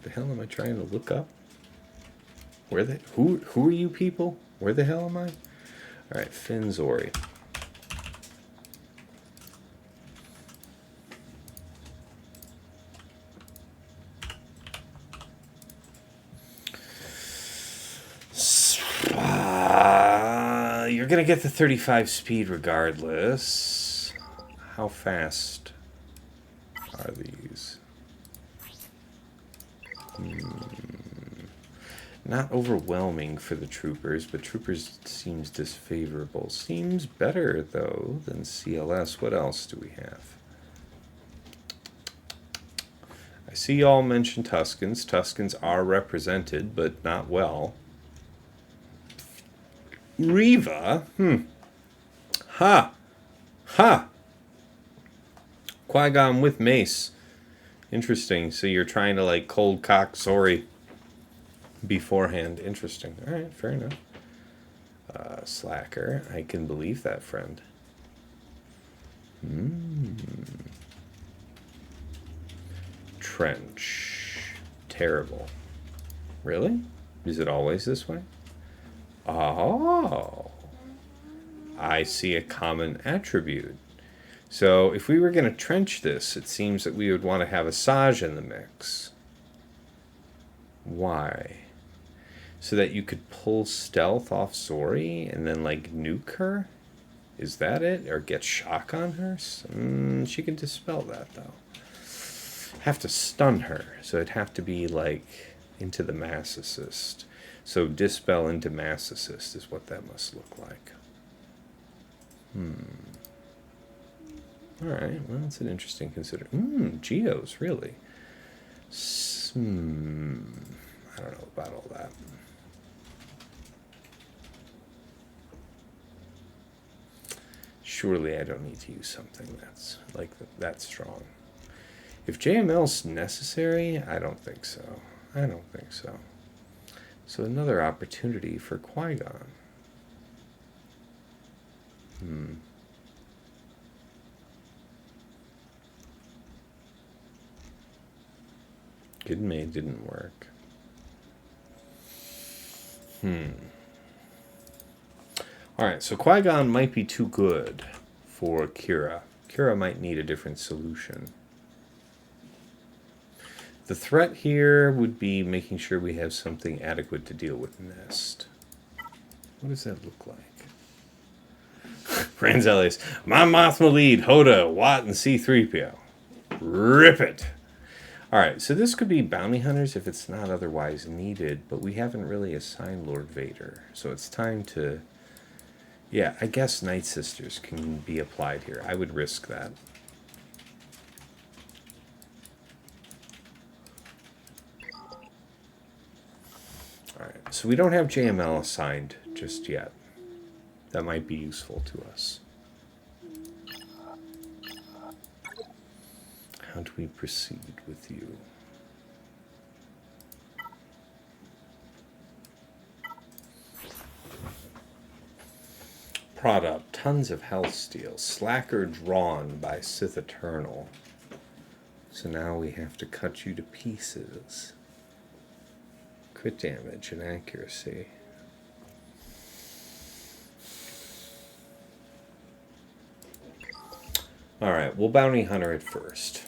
The hell am I trying to look up? Who are you people? Where the hell am I? Alright, Finn Zorii. You're gonna get the 35 speed regardless. How fast are these? Not overwhelming for the troopers, but troopers seems disfavorable. Seems better, though, than CLS. What else do we have? I see y'all mention Tuskens. Tuskens are represented, but not well. Riva? Ha! Ha! Qui-Gon with Mace. Interesting. So you're trying to, like, cold cock Zorii beforehand. Interesting. Alright, fair enough. Slacker. I can believe that, friend. Trench. Terrible. Really? Is it always this way? Oh. I see a common attribute. So if we were going to trench this, it seems that we would want to have a Saj in the mix. Why? So that you could pull stealth off Zorii and then, like, nuke her? Is that it? Or get shock on her? She can dispel that, though. Have to stun her. So it'd have to be, like, into the mass assist. So dispel into mass assist is what that must look like. Alright, well, that's an interesting consideration. Geos, really. I don't know about all that. Surely I don't need to use something that's like that strong. If JML's necessary, I don't think so. I don't think so. So another opportunity for Qui-Gon. Good May didn't work. Alright, so Qui-Gon might be too good for Qira. Qira might need a different solution. The threat here would be making sure we have something adequate to deal with Nest. What does that look like? Franzelius. Mon Mothma lead, Hoda, Watt, and C-3PO. Rip it! Alright, so this could be bounty hunters if it's not otherwise needed, but we haven't really assigned Lord Vader. So it's time to... Yeah, I guess Night Sisters can be applied here. I would risk that. Alright, so we don't have JML assigned just yet. That might be useful to us. How do we proceed with you? Product, tons of health steal. Slacker drawn by Sith Eternal. So now we have to cut you to pieces. Crit damage and accuracy. Alright, we'll bounty hunter it first.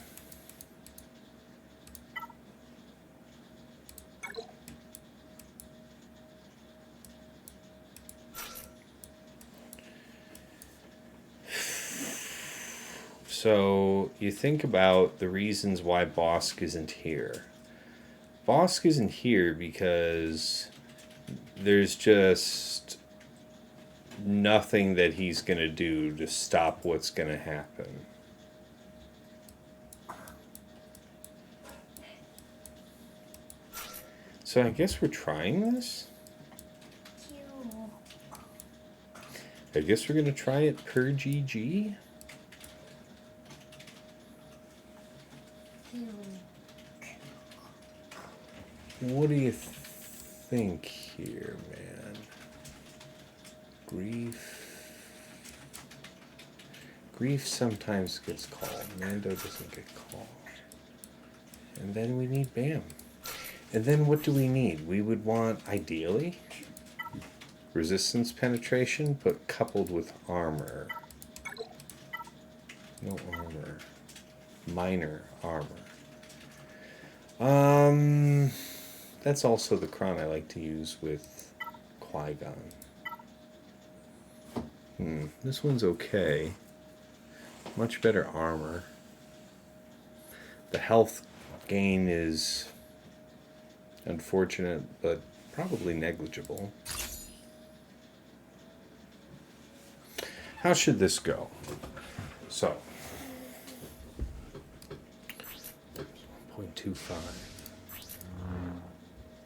So you think about the reasons why Bosk isn't here. Bosk isn't here because there's just nothing that he's going to do to stop what's going to happen. So I guess we're trying this? I guess we're going to try it per GG? What do you think here, man? Grief sometimes gets called. Mando doesn't get called. And then we need Bam. And then what do we need? We would want, ideally, resistance penetration, but coupled with armor. No armor. Minor armor. That's also the cron I like to use with Qui-Gon. This one's okay. Much better armor. The health gain is unfortunate, but probably negligible. How should this go? So, 1.25,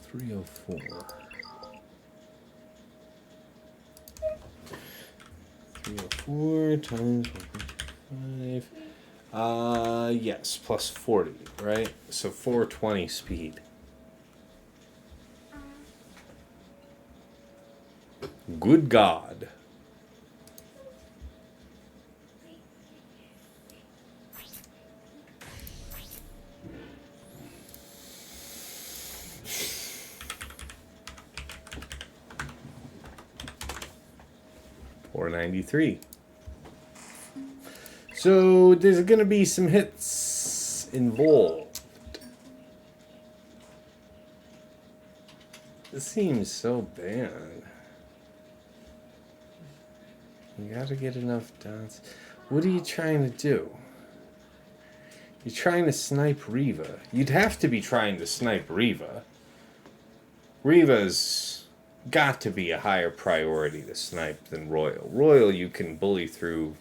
304. 304 times 1.5. Yes, plus 40, right? So 420 speed. Good God. $493. So there's going to be some hits involved. This seems so bad. You got to get enough dots. What are you trying to do? You're trying to snipe Reva. You'd have to be trying to snipe Reva. Reva's got to be a higher priority to snipe than Royal. Royal you can bully through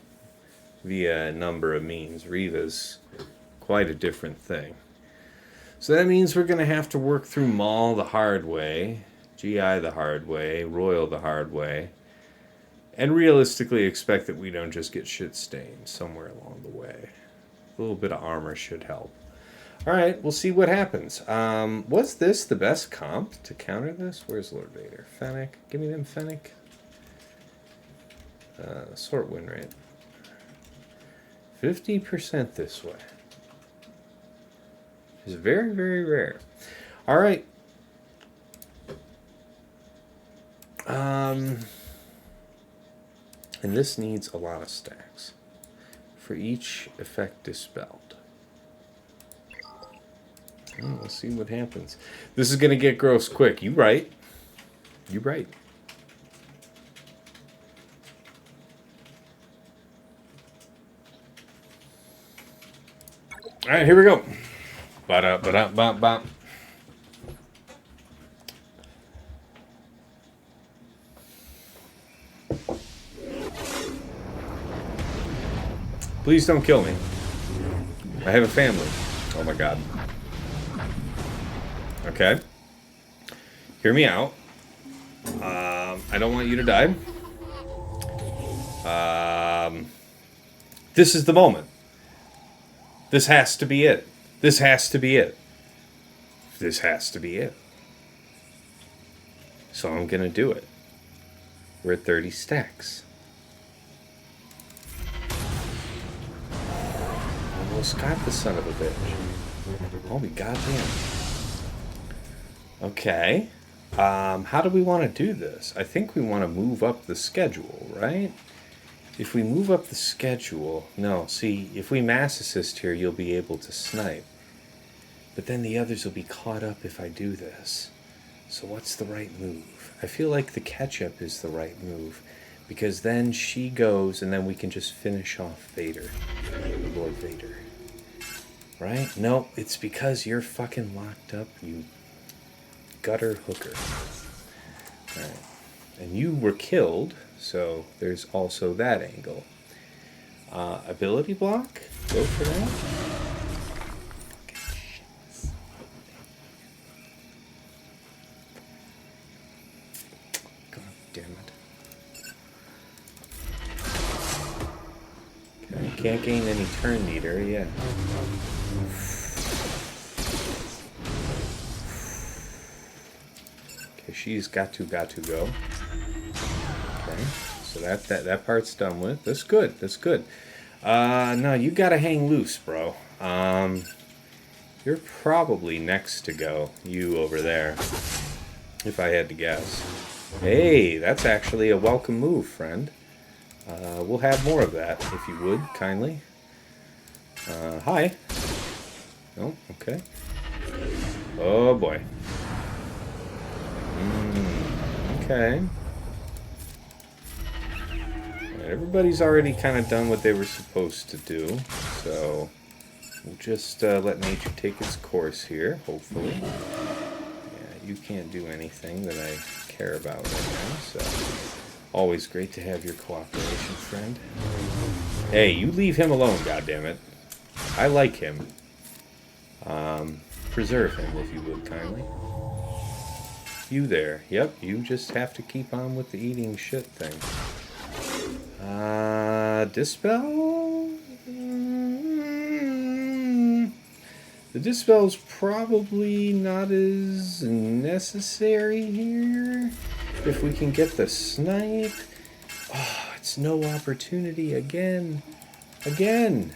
via a number of means. Reva's quite a different thing. So that means we're going to have to work through Maul the hard way, GI the hard way, Royal the hard way, and realistically expect that we don't just get shit stained somewhere along the way. A little bit of armor should help. Alright, we'll see what happens. Was this the best comp to counter this? Where's Lord Vader? Fennec? Give me them Fennec. Sort win rate. 50% this way. It's very, very rare. Alright. And this needs a lot of stacks. For each effect dispelled. We'll see what happens. This is going to get gross quick. You right. You right. All right, here we go. Ba-da-ba-da-ba-ba. Please don't kill me. I have a family. Oh my God. Okay. Hear me out. I don't want you to die. This is the moment. This has to be it. This has to be it. This has to be it. So I'm going to do it. We're at 30 stacks. Almost got the son of a bitch. Oh, we got him. Okay. How do we want to do this? I think we want to move up the schedule, right? If we move up the schedule... No, see, if we mass assist here, you'll be able to snipe. But then the others will be caught up if I do this. So what's the right move? I feel like the catch-up is the right move. Because then she goes, and then we can just finish off Vader. Lord Vader. Right? No, it's because you're fucking locked up, you gutter hooker. Alright. And you were killed, so there's also that angle. Ability block? Go for that? God damn it. Okay, can't gain any turn meter, yeah. Okay, she's got to go. Okay. so that part's done with. That's good. That's good. No, you gotta hang loose, bro. You're probably next to go. You over there, if I had to guess. Hey, that's actually a welcome move, friend. We'll have more of that, if you would, kindly. Hi. Oh, okay. Oh, boy. Okay. Everybody's already kind of done what they were supposed to do, so we'll just let nature take its course here, hopefully. Yeah, you can't do anything that I care about right now, so always great to have your cooperation, friend. Hey, you leave him alone, goddammit. I like him. Preserve him, if you would, kindly. You there. Yep, you just have to keep on with the eating shit thing. Dispel? The Dispel's probably not as necessary here. If we can get the snipe. Oh, it's no opportunity again. Again.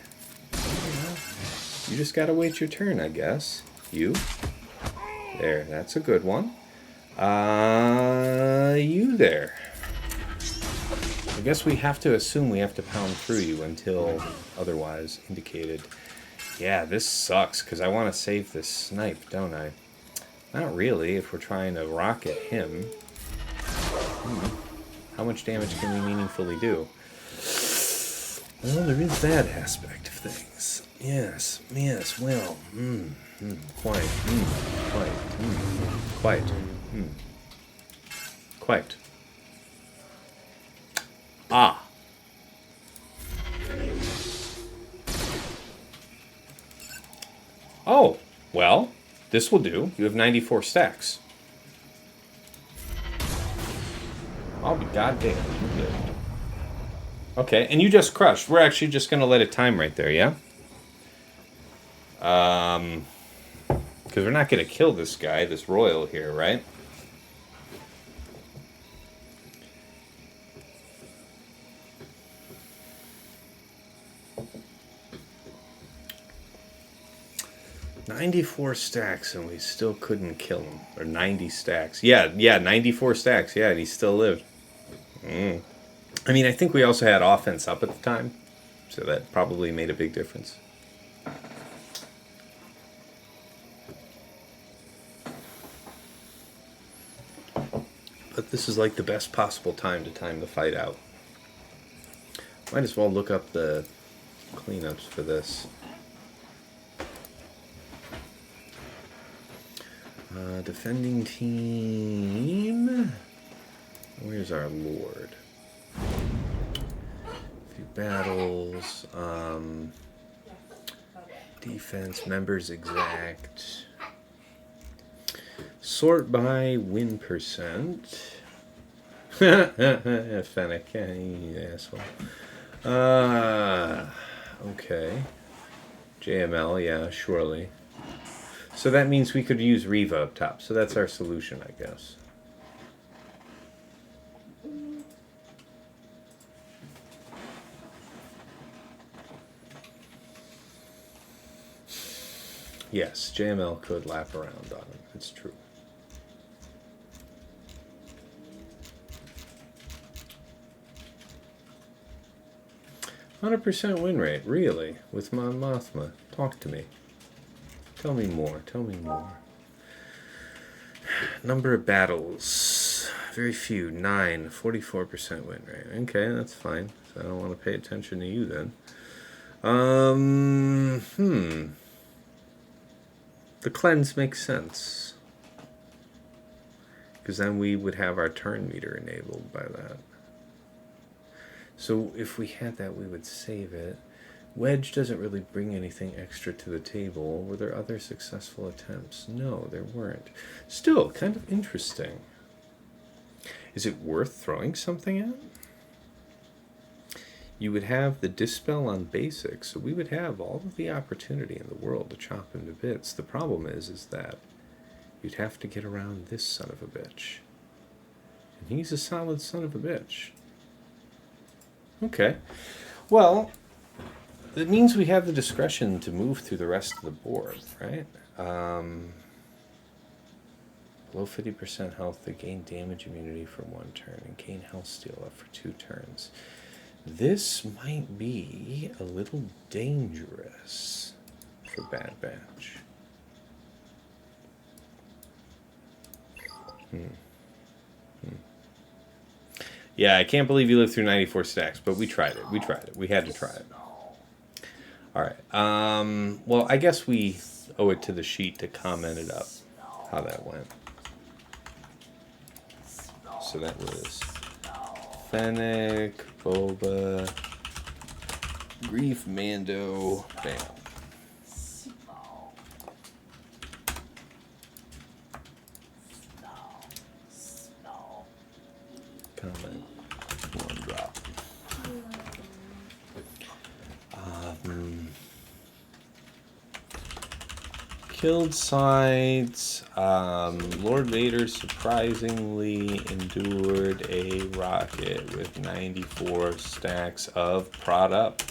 You just gotta wait your turn, I guess. You. There, that's a good one. You there. I guess we have to assume we have to pound through you until otherwise indicated. Yeah, this sucks, because I want to save this snipe, don't I? Not really, if we're trying to rocket him. How much damage can we meaningfully do? Well, there is that aspect of things. Yes, well, quite, quite. Ah. Oh, well, this will do. You have 94 stacks. I'll be goddamn. You lived. Okay, and you just crushed. We're actually just going to let it time right there, yeah? Because we're not going to kill this guy, this royal here, right? $94 stacks and we still couldn't kill him. Or 90 stacks. Yeah, 94 stacks. Yeah, and he still lived. I mean, I think we also had offense up at the time. So that probably made a big difference. But this is like the best possible time to time the fight out. Might as well look up the cleanups for this. Defending team. Where's our lord? A few battles. Defense, members exact. Sort by win percent. Fennec, you asshole. Okay. JML, yeah, surely. So that means we could use Reva up top. So that's our solution, I guess. Yes, JML could lap around on him. It's true. %100 win rate, really? With Mon Mothma. Talk to me. Tell me more. Tell me more. Number of battles. Very few. 9. 44% win rate. Okay, that's fine. So I don't want to pay attention to you then. The cleanse makes sense. Because then we would have our turn meter enabled by that. So if we had that, we would save it. Wedge doesn't really bring anything extra to the table. Were there other successful attempts? No, there weren't. Still, kind of interesting. Is it worth throwing something at? You would have the Dispel on basics, so we would have all of the opportunity in the world to chop him to bits. The problem is that you'd have to get around this son of a bitch. And he's a solid son of a bitch. Okay. Well, it means we have the discretion to move through the rest of the board, right? Below 50% health, they gain damage immunity for 1 turn and gain health steal up for 2 turns. This might be a little dangerous for Bad Batch. Yeah, I can't believe you lived through 94 stacks, but we tried it. We tried it. We had to try it. All right. Well, I guess we owe it to the sheet to comment it up how that went. So that was Fennec, Boba, Grief, Mando, bam. Comment, 1 drop. Killed sides. Lord Vader surprisingly endured a rocket with 94 stacks of prod up.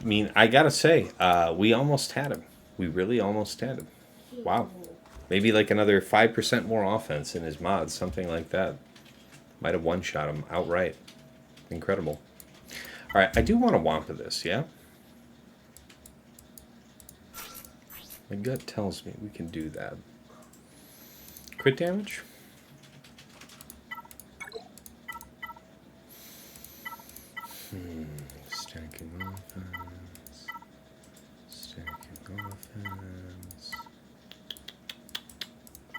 I mean, I gotta say, we almost had him. We really almost had him. Wow. Maybe like another 5% more offense in his mods, something like that. Might have one-shot him outright. Incredible. All right, I do want to Wampa this, yeah? My gut tells me we can do that. Crit damage? Stacking offense. Stacking offense.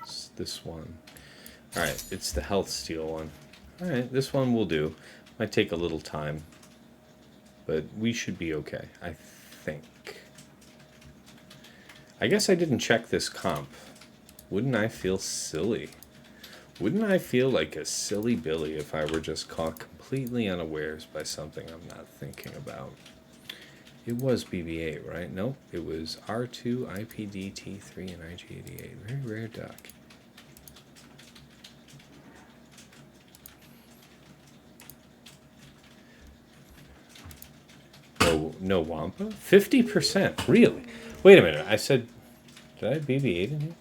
It's this one. Alright, it's the health steal one. Alright, this one will do. Might take a little time. But we should be okay, I think. I guess I didn't check this comp. Wouldn't I feel silly? Wouldn't I feel like a silly Billy if I were just caught completely unawares by something I'm not thinking about? It was BB-8, right? Nope, it was R2, IPD, T3, and IG-88. Very rare duck. No Wampa? 50%? Really? Wait a minute. I said, did I have BB-8 in here?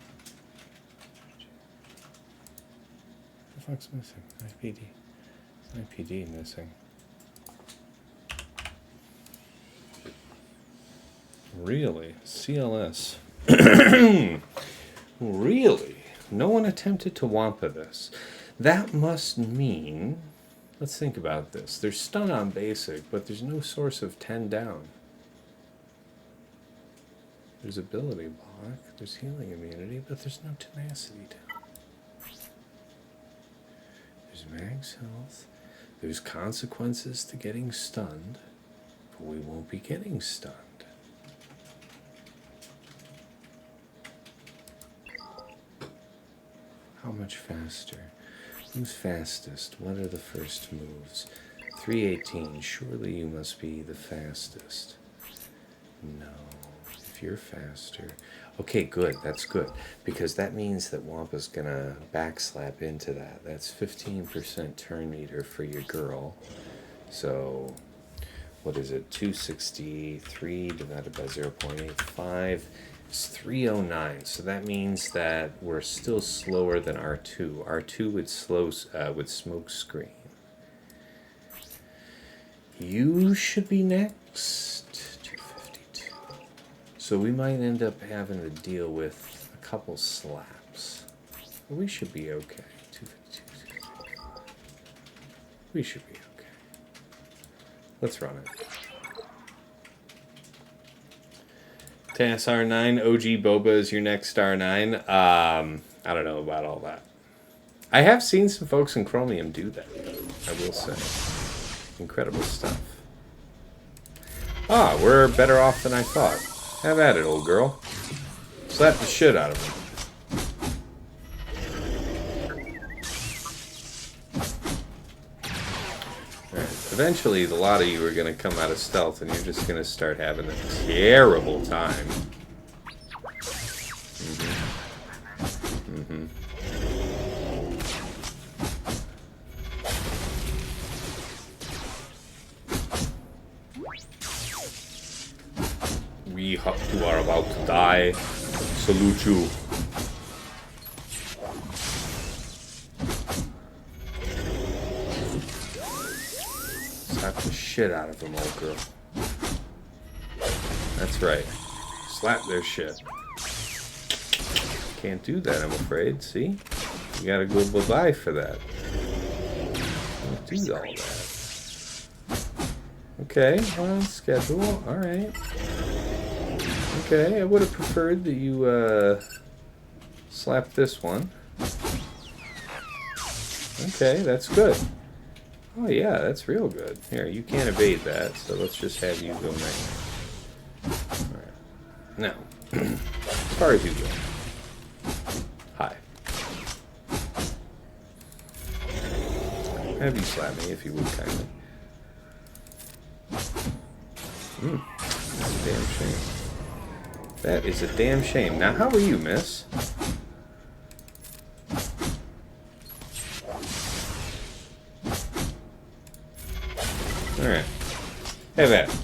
The fuck's missing? IPD. IPD missing. Really? CLS. Really? No one attempted to Wampa this. That must mean... Let's think about this. There's stun on basic, but there's no source of 10 down. There's ability block, there's healing immunity, but there's no tenacity down. There's max health, there's consequences to getting stunned, but we won't be getting stunned. How much faster? Who's fastest? What are the first moves? 318. Surely you must be the fastest. No. If you're faster... Okay, good. That's good. Because that means that Wampa's going to backslap into that. That's 15% turn meter for your girl. So, what is it? 263 divided by 0.85. It's 309, so that means that we're still slower than R2. R2 would would smoke screen. You should be next. 252. So we might end up having to deal with a couple slaps. But we should be okay. 252. We should be okay. Let's run it. TAS R9, OG Boba is your next R9. I don't know about all that. I have seen some folks in Chromium do that, I will say. Incredible stuff. Ah, we're better off than I thought. Have at it, old girl. Slap the shit out of him. Eventually, a lot of you are going to come out of stealth, and you're just going to start having a terrible time. We who are about to die salute you. Slap the shit out of them, old girl. That's right. Slap their shit. Can't do that, I'm afraid. See? You gotta go bye-bye for that. Don't do all that. Okay, on schedule. Alright. Okay, I would have preferred that you, slap this one. Okay, that's good. Oh yeah, that's real good. Here, you can't evade that, so let's just have you go next. Alright. Now, as far as you go. Hi. Have you slap me if you would kindly. That's a damn shame. That is a damn shame. Now, how are you, miss? Alright. Have at it.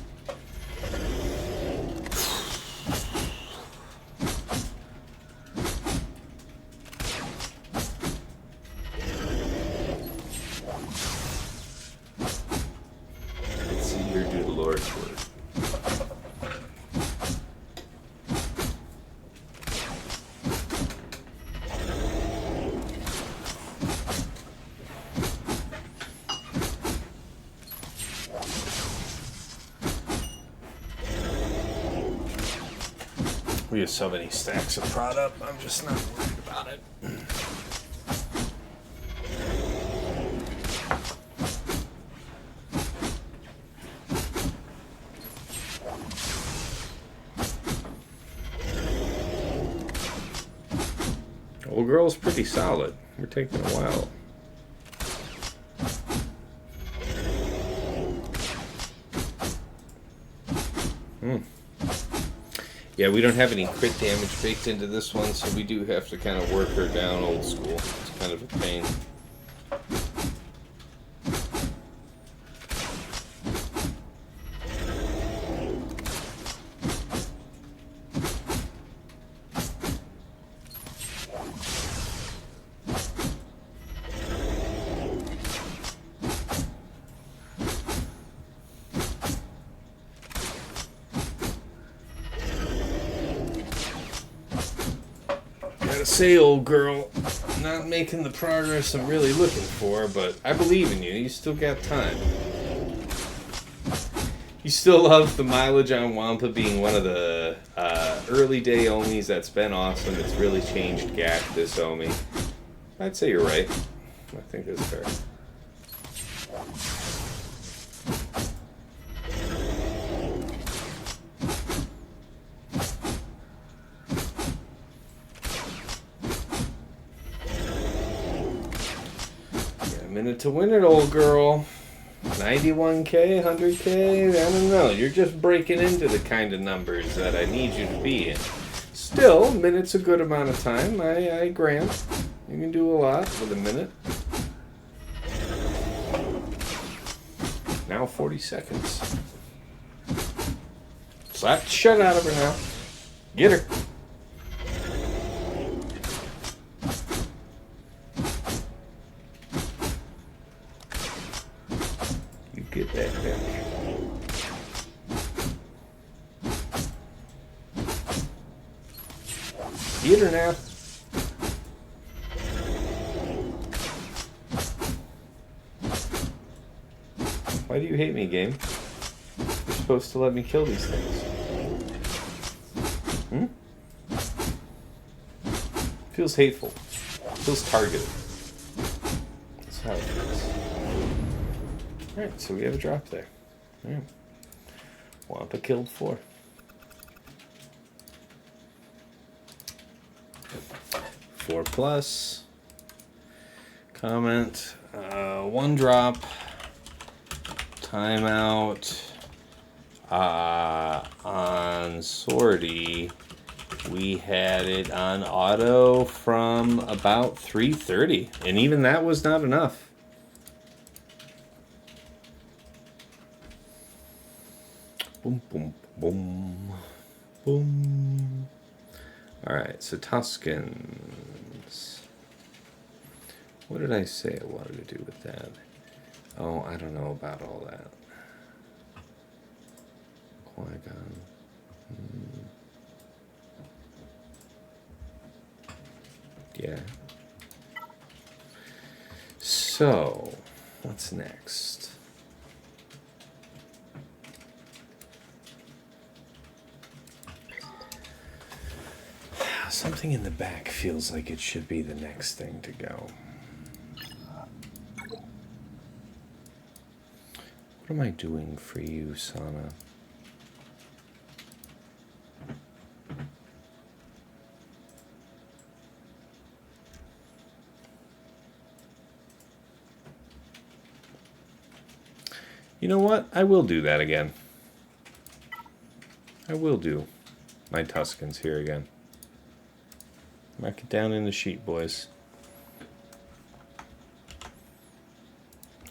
Let's see here do the Lord's word. We have so many stacks of product, I'm just not worried about it. Old girl's pretty solid. We're taking a while. Yeah, we don't have any crit damage baked into this one, so we do have to kind of work her down old school. It's kind of a pain. Say, old girl, not making the progress I'm really looking for, but I believe in you. You still got time. You still love the mileage on Wampa being one of the early day Omis. That's been awesome. It's really changed GAC this Omi. I'd say you're right. I think that's fair. Minute to win it, old girl. 91K, 100K, I don't know. You're just breaking into the kind of numbers that I need you to be in. Still, minute's a good amount of time. I grant. You can do a lot with a minute. Now 40 seconds. Slap the shit out of her now. Get her. Get that bitch. Get her now. Why do you hate me, game? You're supposed to let me kill these things. Feels hateful. Feels targeted. That's how it feels. Alright, so we have a drop there. Alright. Wampa killed 4. 4 plus. Comment. 1 drop. Timeout. On Zorii, we had it on auto from about 3:30. And even that was not enough. Boom, boom, boom. Boom. Alright, so Tuskens. What did I say I wanted to do with that? Oh, I don't know about all that. Qui-Gon. Yeah. So, what's next? Something in the back feels like it should be the next thing to go. What am I doing for you, Sana? You know what? I will do that again. I will do my Tuskens here again. Mark it down in the sheet, boys.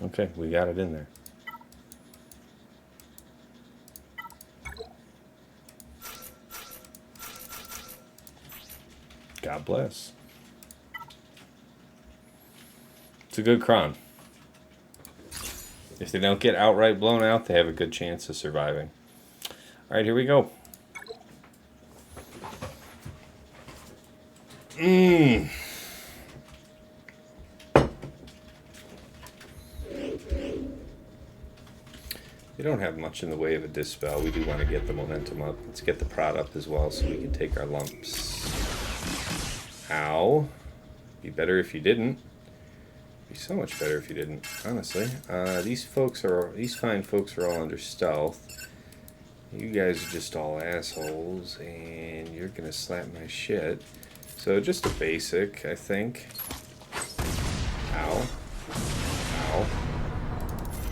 Okay, we got it in there. God bless. It's a good cron. If they don't get outright blown out, they have a good chance of surviving. Alright, here we go. We don't have much in the way of a dispel. We do want to get the momentum up. Let's get the prod up as well so we can take our lumps. Ow. Be better if you didn't. Be so much better if you didn't, honestly. These fine folks are all under stealth. You guys are just all assholes, and you're gonna slap my shit. So just a basic, I think. Ow. Ow.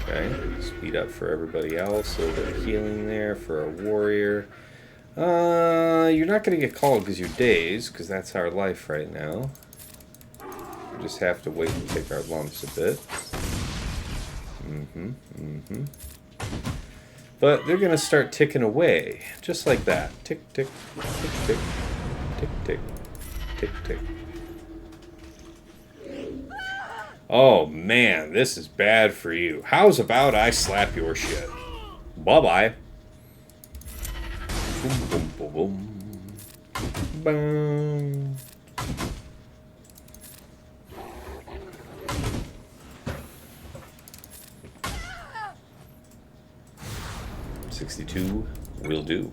Okay, speed up for everybody else. A little bit of healing there for a warrior. You're not gonna get called because you're dazed, because that's our life right now. We just have to wait and take our lumps a bit. But they're gonna start ticking away, just like that. Tick, tick, tick, tick, tick, tick, tick, tick. Oh man, this is bad for you. How's about I slap your shit? Bye-bye. Boom, boom, boom, boom. Boom. $62 will do.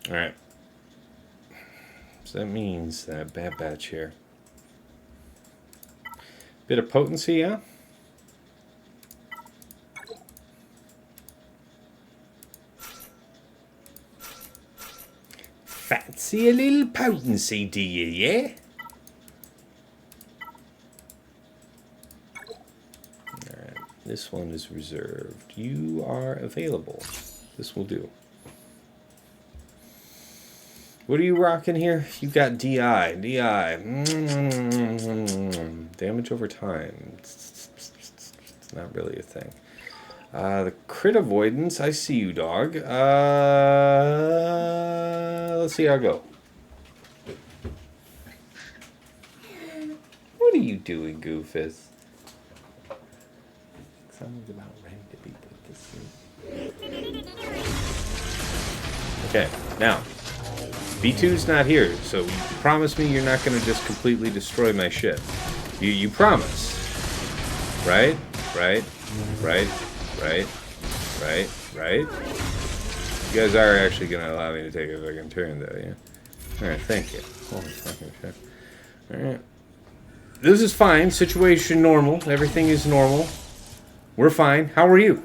All right. So that means that Bad Batch here. Bit of potency, yeah? Fancy a little potency, do you, yeah? Alright, this one is reserved. You are available. This will do. What are you rocking here? You got DI. DI. Damage over time. It's not really a thing. The crit avoidance. I see you, dog. Let's see how I go. What are you doing, Goofus? Someone's about ready to be put to sleep. Okay, now. B2's not here, so you promise me you're not going to just completely destroy my ship. You promise. Right? Right? Right? Right? Right? Right? You guys are actually going to allow me to take a fucking turn, though, yeah? Alright, thank you. Holy fucking shit. Alright. This is fine. Situation normal. Everything is normal. We're fine. How are you?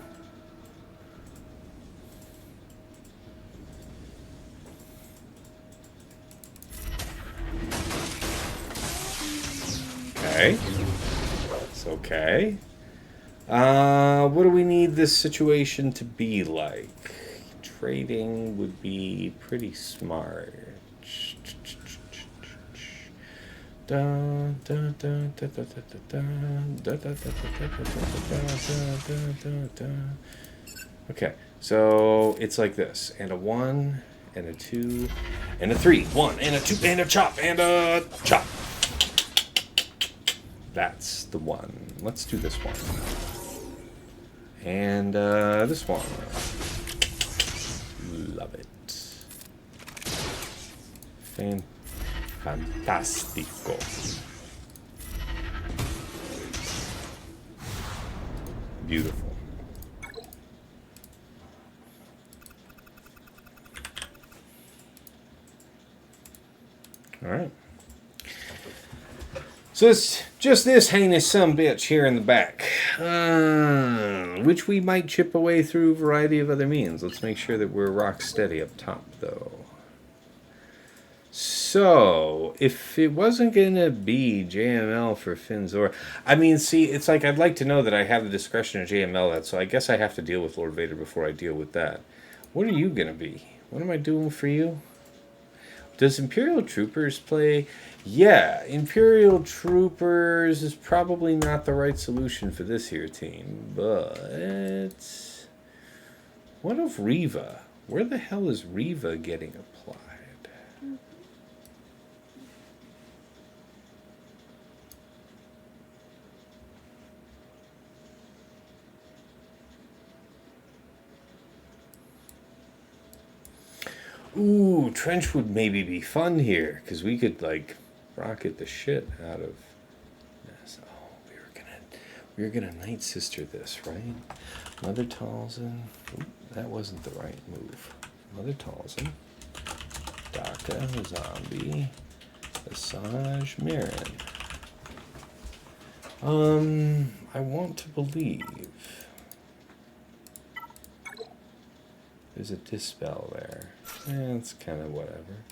Okay. It's okay. What do we need this situation to be like? Trading would be pretty smart. Okay, so it's like this, and a 1, and a 2, and a 3. 1, and a 2, and a chop, and a chop. That's the one. Let's do this one. And this one. Love it. Fantastico. Beautiful. All right. So it's just this heinous sumbitch here in the back, which we might chip away through a variety of other means. Let's make sure that we're rock steady up top, though. So, if it wasn't going to be JML for Zorii, I mean, see, it's like I'd like to know that I have the discretion to JML that, so I guess I have to deal with Lord Vader before I deal with that. What are you going to be? What am I doing for you? Does Imperial Troopers play? Yeah, Imperial Troopers is probably not the right solution for this here team, but what of Reva? Where the hell is Reva getting applied? Ooh, Trench would maybe be fun here, because we could, like, rocket the shit out of this. Oh, we were gonna Night Sister this, right? Mother Talzin. Ooh, that wasn't the right move. Mother Talzin. Daka, Zombie. Asajj, Marin. I want to believe there's a Dispel there. It's kind of whatever.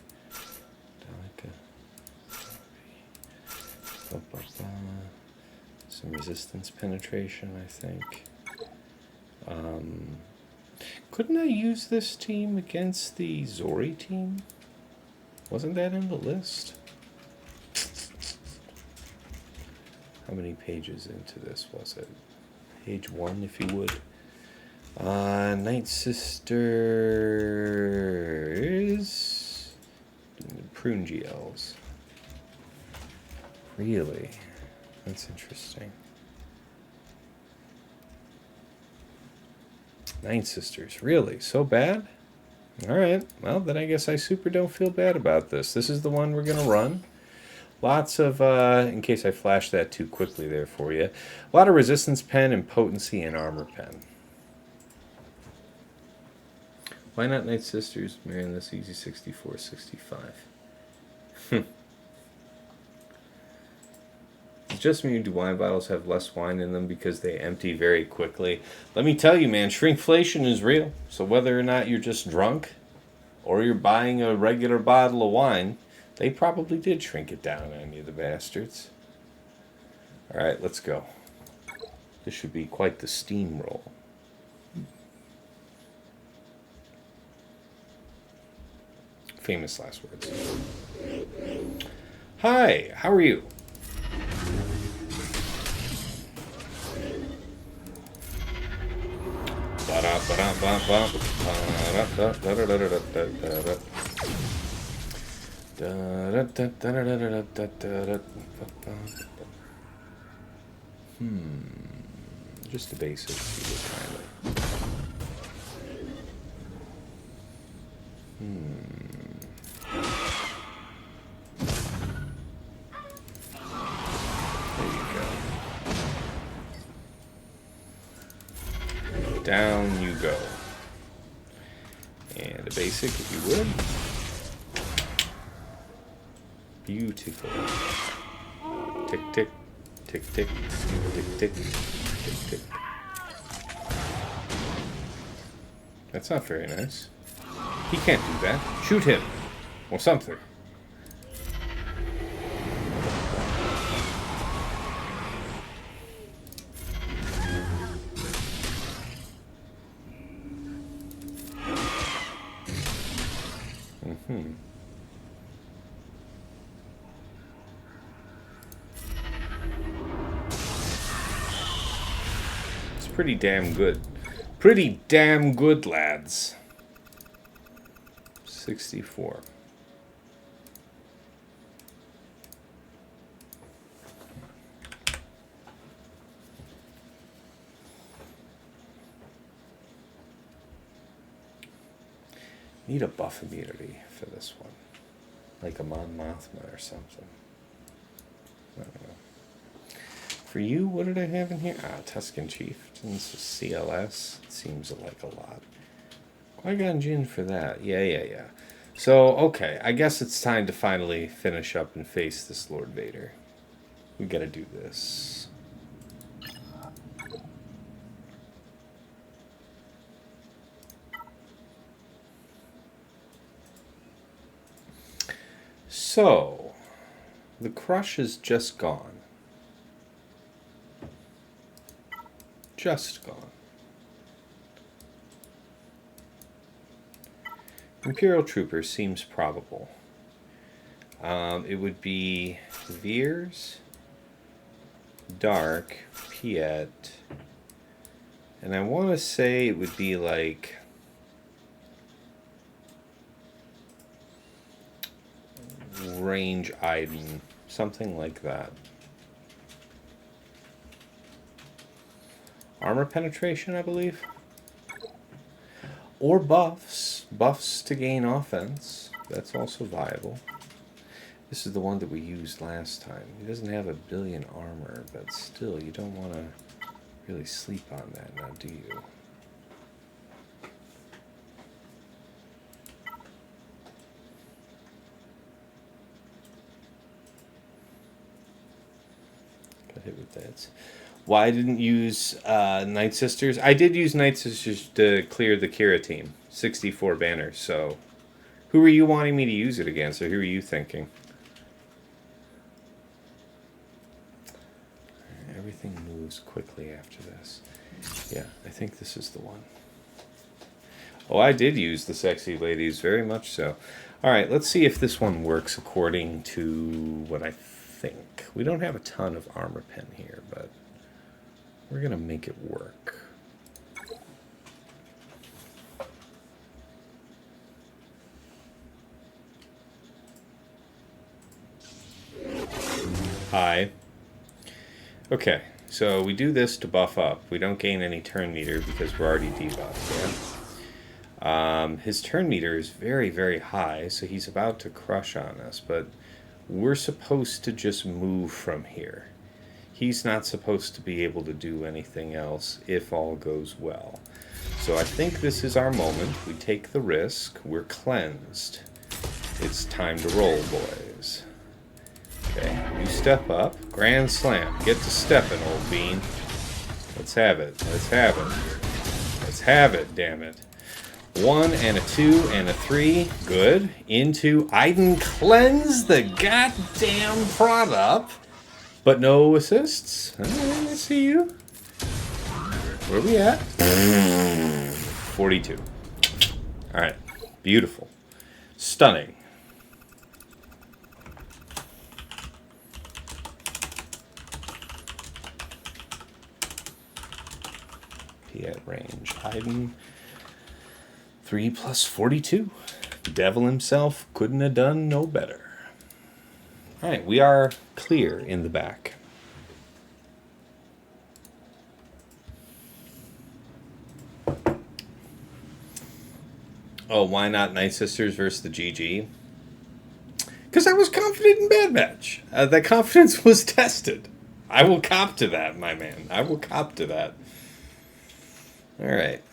Some resistance penetration, I think. Couldn't I use this team against the Zorii team? Wasn't that in the list? How many pages into this was it? Page 1, if you would. Night Sister is Prune GLs. Really? That's interesting. Night Sisters, really? So bad? Alright, well then I guess I super don't feel bad about this. This is the one we're gonna run. Lots of, in case I flashed that too quickly there for you, a lot of resistance pen and potency and armor pen. Why not Night Sisters? Man, this easy 64, 65. It's just me, do wine bottles have less wine in them because they empty very quickly? Let me tell you, man, shrinkflation is real. So whether or not you're just drunk or you're buying a regular bottle of wine, they probably did shrink it down on you, the bastards. Alright, let's go. This should be quite the steamroll. Famous last words. Hi, how are you? Just the basics. Down you go. And a basic, if you would. Beautiful. Tick, tick, tick, tick, tick, tick, tick, tick. That's not very nice. He can't do that. Shoot him. Or something. pretty damn good. Pretty damn good, lads. 64. Need a buff immunity for this one. Like a Mon Mothma or something. I don't know. For you, what did I have in here? Ah, Tusken Chieftains, CLS. It seems like a lot. Qui-Gon Jinn for that. Yeah. So, okay. I guess it's time to finally finish up and face this Lord Vader. We gotta do this. So, the crush is just gone. Just gone. Imperial Trooper seems probable. It would be Veers, Dark, Piet, and I want to say it would be like range Iden, something like that. Armor penetration, I believe. Or buffs. Buffs to gain offense. That's also viable. This is the one that we used last time. He doesn't have 1 billion armor, but still, you don't want to really sleep on that now, do you? Got hit with that. Why I didn't use Night Sisters? I did use Night Sisters to clear the Qira team. 64 banners, so... Who were you wanting me to use it against, or who were you thinking? Everything moves quickly after this. Yeah, I think this is the one. Oh, I did use the sexy ladies, very much so. Alright, let's see if this one works according to what I think. We don't have a ton of armor pen here, but we're going to make it work. Hi. Okay, so we do this to buff up. We don't gain any turn meter because we're already debuffed, yeah? His turn meter is very, very high, so he's about to crush on us, but we're supposed to just move from here. He's not supposed to be able to do anything else if all goes well. So I think this is our moment. We take the risk. We're cleansed. It's time to roll, boys. Okay, you step up. Grand slam. Get to stepping, old bean. Let's have it. Let's have it. Let's have it, damn it. 1 and a 2 and a 3. Good. Into Iden. Cleanse the goddamn product. But no assists. Let's see you. Where are we at? 42. Alright. Beautiful. Stunning. At range. Iden. 3 plus 42. The devil himself couldn't have done no better. Alright, we are clear in the back. Oh, why not Night Sisters versus the GG? Because I was confident in Bad Batch. That confidence was tested. I will cop to that, my man. I will cop to that. Alright.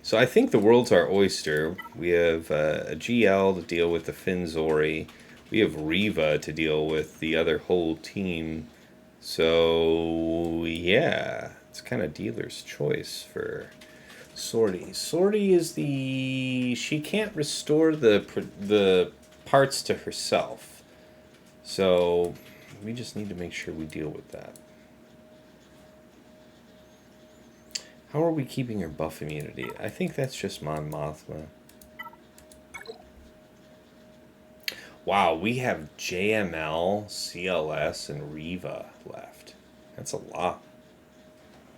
So I think the world's our oyster. We have a GL to deal with the Finn Zorii. We have Reva to deal with the other whole team. So, yeah. It's kind of dealer's choice for Zorii. Zorii is the... She can't restore the parts to herself. So, we just need to make sure we deal with that. How are we keeping her buff immunity? I think that's just Mon Mothma. Wow, we have JML, CLS, and Reva left. That's a lot.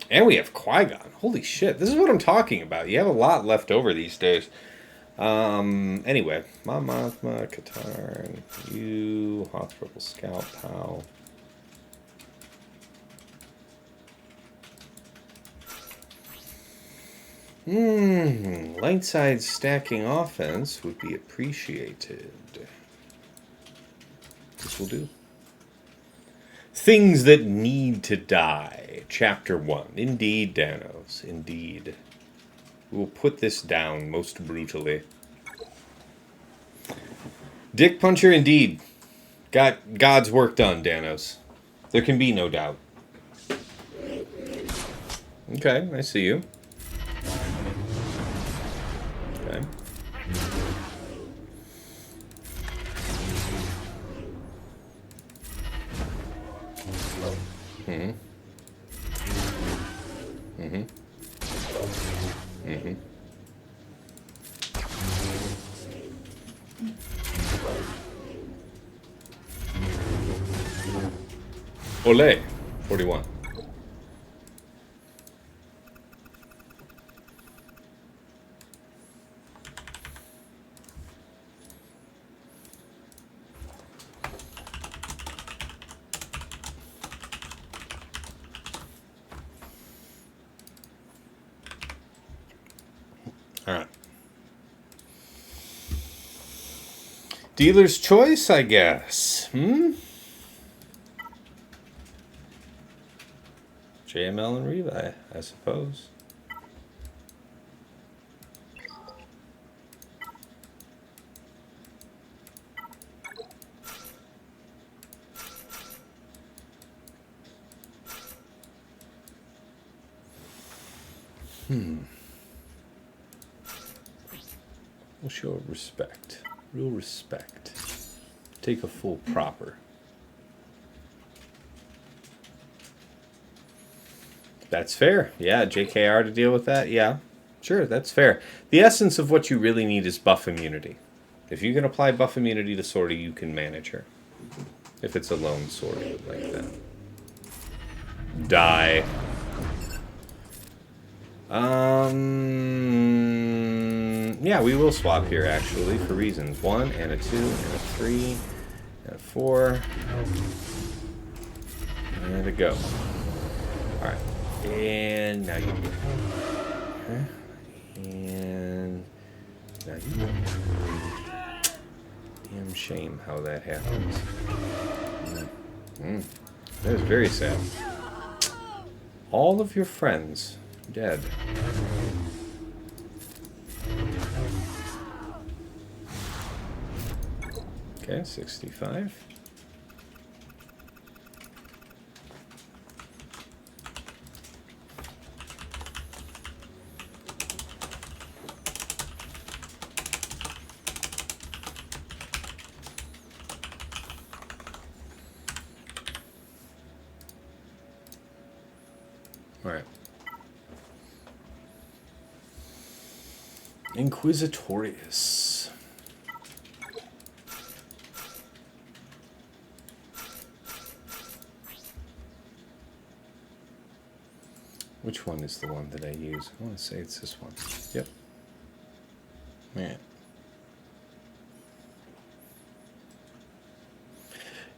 And we have Qui-Gon. Holy shit. This is what I'm talking about. You have a lot left over these days. Anyway. Mon Mothma, Katarn, you, Hoth Rebel Scout, Pow. Light side stacking offense would be appreciated. This will do. Things that need to die. Chapter 1. Indeed, Danos. Indeed. We will put this down most brutally. Dick Puncher, indeed. Got God's work done, Danos. There can be no doubt. Okay, I see you. Okay. Ole, 41. All right. Dealer's choice, I guess. JML and Revi, I suppose. We'll show respect. Real respect. Take a full proper. That's fair. Yeah, JKR to deal with that. Yeah, sure, that's fair. The essence of what you really need is buff immunity. If you can apply buff immunity to Zorii, you can manage her. If it's a lone Zorii like that. Die. Yeah, we will swap here, actually, for reasons. 1, and a 2, and a 3, and a 4. And a go. Alright. And now you go. And now you go. Damn shame how that happens. That is very sad. All of your friends dead. Okay, 65. All right. Inquisitorius. Which one is the one that I use? I want to say it's this one. Yep. Man.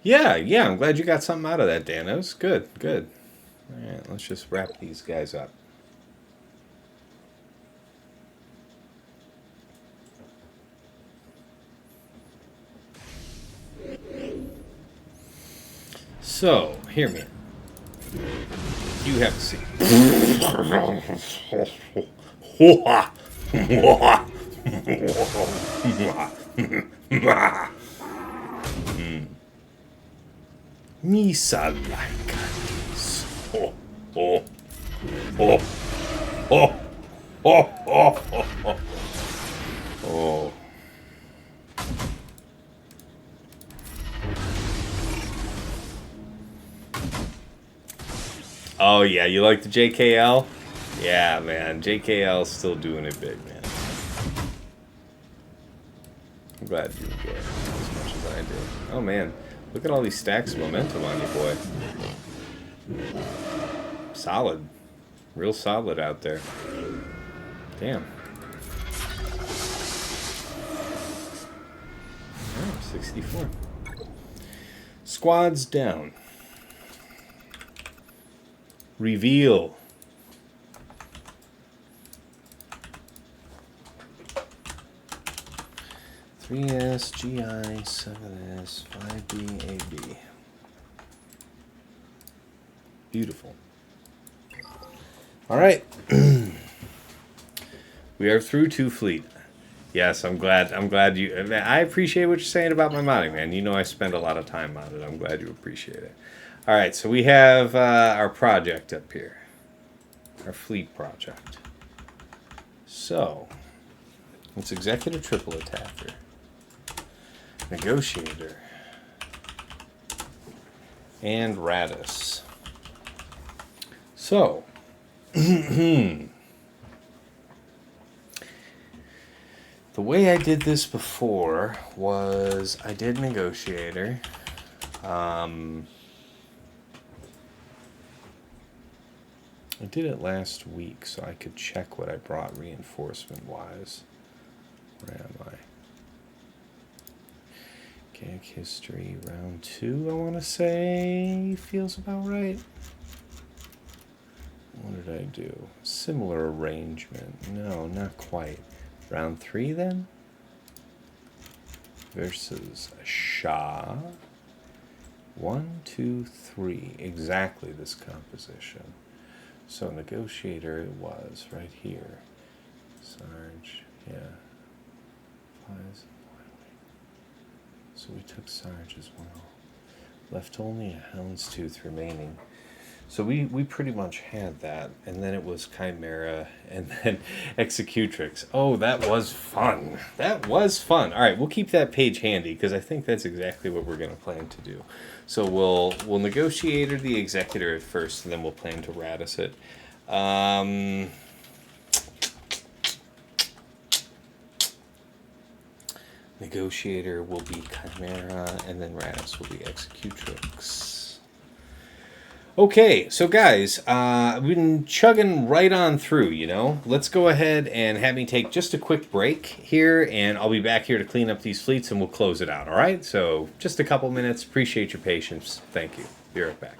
Yeah, I'm glad you got something out of that, Danos. Good. All right, let's just wrap these guys up. So, hear me. You have a seat. Misa like this. Oh. Oh yeah, you like the JKL? Yeah, man, JKL's still doing it big, man. I'm glad you enjoy it as much as I do. Oh man, look at all these stacks of momentum on you, boy. Solid. Real solid out there. Damn. Oh, 64. Squads down. Reveal. S, GI, 7S, 5B, AB. Beautiful. All right. We are through 2 fleet. Yes, I'm glad you... I appreciate what you're saying about my modding, man. You know I spend a lot of time on it. I'm glad you appreciate it. All right, so we have our project up here. Our fleet project. So, it's Executor Triple Attacker. Negotiator, and Raddus. So, the way I did this before was I did Negotiator. I did it last week so I could check what I brought reinforcement-wise. Where am I? Gag history, round 2, I want to say, feels about right. What did I do? Similar arrangement. No, not quite. Round 3 then? Versus a Shah. 1, 2, 3. Exactly this composition. So Negotiator it was right here. Sarge, yeah. Flies. So we took Sarge as well. Left only a Houndstooth remaining. So we pretty much had that. And then it was Chimera and then Executrix. Oh, that was fun. That was fun. All right, we'll keep that page handy because I think that's exactly what we're going to plan to do. So we'll Negotiator the Executor at first, and then we'll plan to Raddus it. Negotiator will be Chimera, and then Raddus will be Executrix. Okay, so guys, we've been chugging right on through, you know. Let's go ahead and have me take just a quick break here, and I'll be back here to clean up these fleets, and we'll close it out, all right? So just a couple minutes. Appreciate your patience. Thank you. Be right back.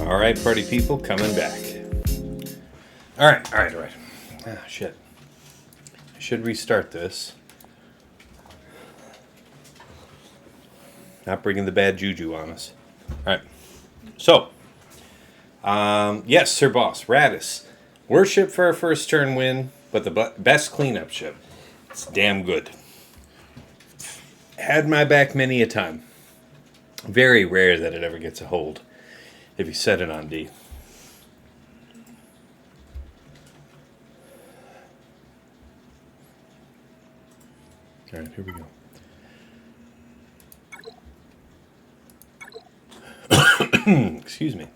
Alright, party people, coming back. Alright. Ah, shit. I should restart this. Not bringing the bad juju on us. Alright. So. Yes, Sir Boss. Raddus. Worship for our first turn win, but the best cleanup ship. It's damn good. Had my back many a time. Very rare that it ever gets a hold. If you set it on D. Alright, here we go. Excuse me.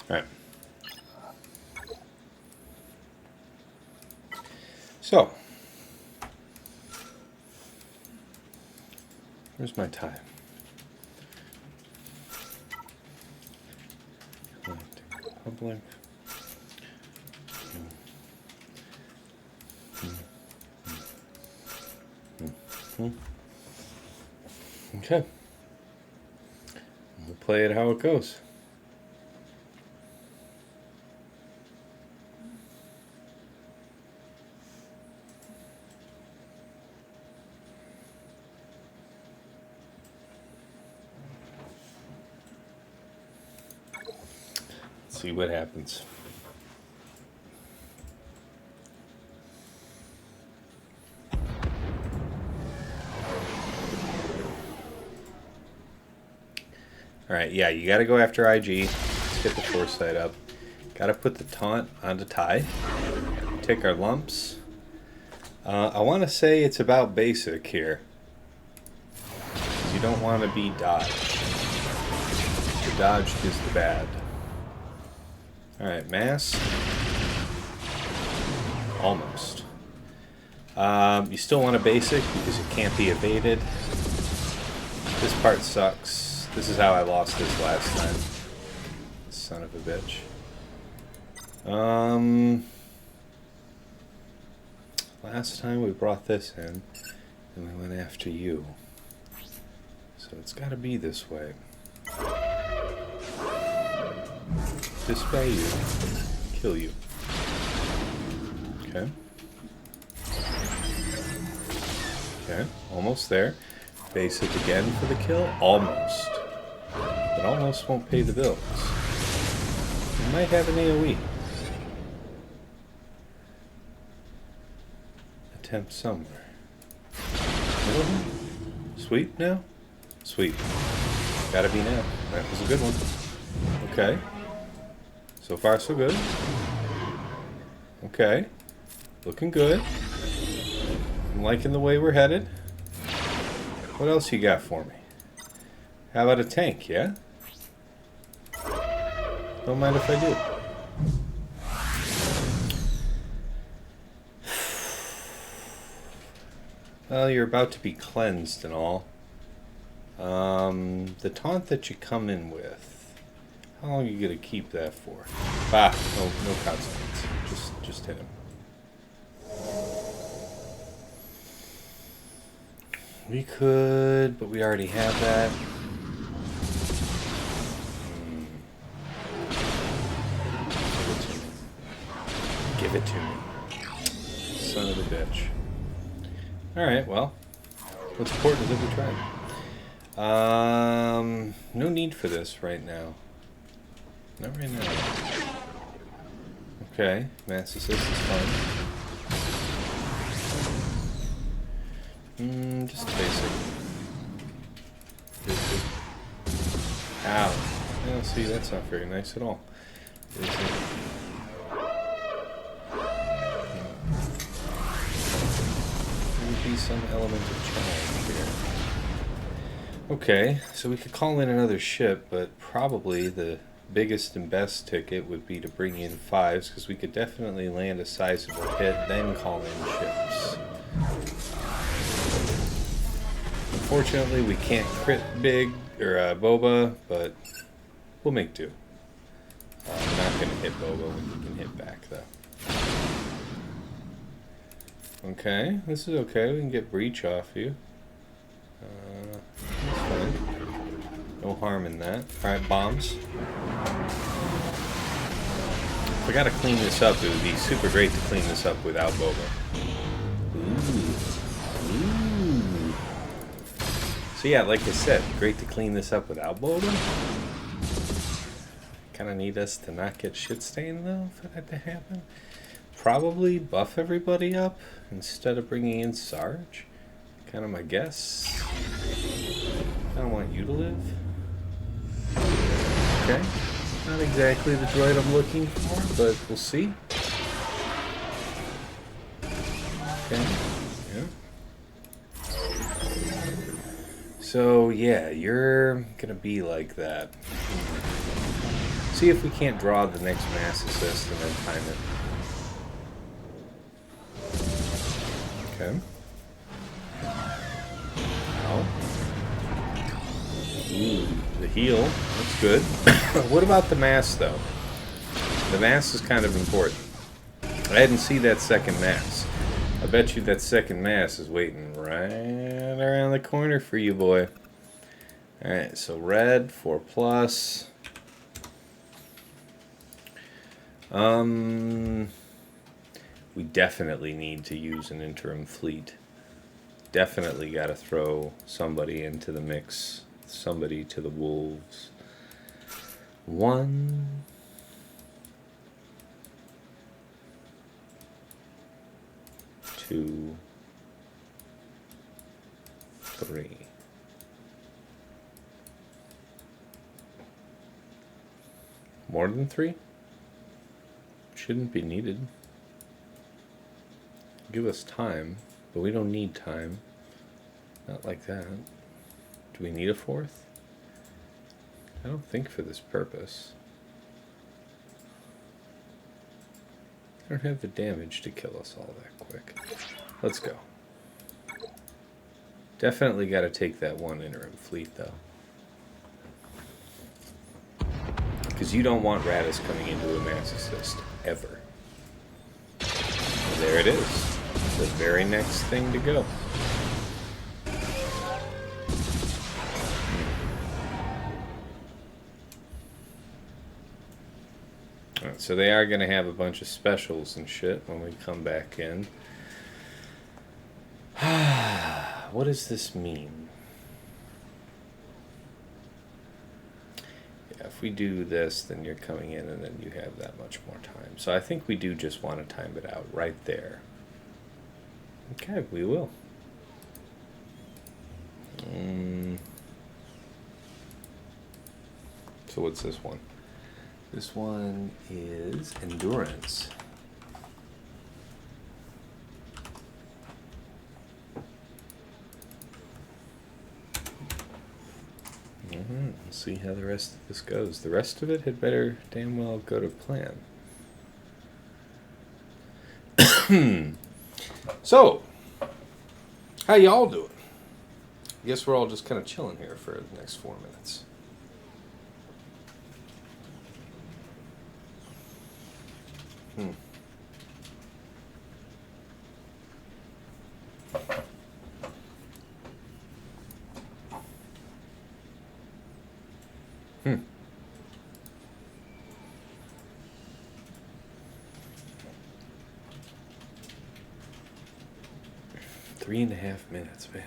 Alright. So. Where's my tie? Public. Okay. We'll play it how it goes. See what happens. Alright, yeah, you gotta go after IG. Let's get the foresight up. Gotta put the taunt onto tie. Take our lumps. I want to say it's about basic here. You don't want to be dodged. The dodged is the bad. Alright, mass. Almost. You still want a basic because it can't be evaded. This part sucks. This is how I lost this last time. Son of a bitch. Last time we brought this in and we went after you. So it's gotta be this way. Dispay you. Kill you. Okay. Okay, almost there. Basic again for the kill. Almost. But almost won't pay the bills. We might have an AoE. Attempt somewhere. Sweep now? Sweep. Gotta be now. That was a good one. Okay. So far, so good. Okay. Looking good. I'm liking the way we're headed. What else you got for me? How about a tank, yeah? Don't mind if I do. Well, you're about to be cleansed and all. The taunt that you come in with, how long are you gonna keep that for? Bah, no consequence. Just hit him. We could, but we already have that. Give it to me. Son of a bitch. Alright, well. What's important is that we tried. No need for this right now. Not right now. Okay, mass assist is fine. Just basic. Ow. Yeah, see, that's not very nice at all. Basic. There would be some element of challenge here. Okay, so we could call in another ship, but probably the biggest and best ticket would be to bring in 5s, because we could definitely land a sizable hit, then call in ships. Unfortunately, we can't crit big, or Boba, but we'll make do. I'm not going to hit Boba when you can hit back, though. Okay, this is okay. We can get breach off you. That's fine. No harm in that. Alright, bombs. If I gotta clean this up, it would be super great to clean this up without Boba. Ooh. So yeah, like I said, great to clean this up without Boba. Kind of need us to not get shit stained though for that to happen. Probably buff everybody up instead of bringing in Sarge. Kind of my guess. I don't want you to live. Okay. Not exactly the droid I'm looking for, but we'll see. Okay. Yeah. So, yeah, you're gonna be like that. See if we can't draw the next mass assist and then time it. Okay. Oh. Ooh, the heal. That's good. What about the mass, though? The mass is kind of important. I didn't see that second mass. I bet you that second mass is waiting right around the corner for you, boy. Alright, so red, 4+. We definitely need to use an interim fleet. Definitely got to throw somebody into the mix. Somebody to the wolves. 1, 2, 3. More than 3? Shouldn't be needed. Give us time, but we don't need time. Not like that. Do we need a 4th? I don't think for this purpose. I don't have the damage to kill us all that quick. Let's go. Definitely got to take that one interim fleet, though. Because you don't want Raddus coming into a mass assist, ever. And there it is. The very next thing to go. Alright, so they are going to have a bunch of specials and shit when we come back in. What does this mean? Yeah, if we do this, then you're coming in and then you have that much more time. So I think we do just want to time it out right there. Okay, we will. So what's this one? This one is endurance. We'll see how the rest of this goes. The rest of it had better damn well go to plan. So, how y'all doing? I guess we're all just kind of chilling here for the next 4 minutes. Three and a half minutes, man.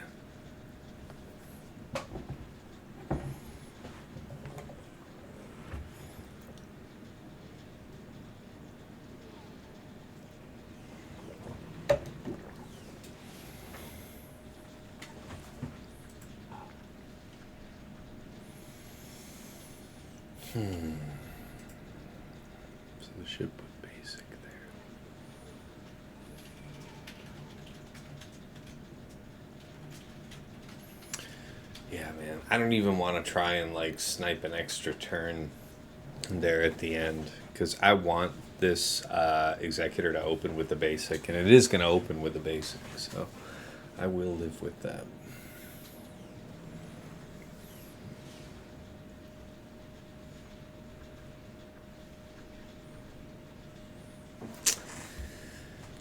So the ship put basic there. Yeah, man. I don't even want to try and like snipe an extra turn there at the end because I want this Executor to open with the basic, and it is going to open with the basic, so I will live with that.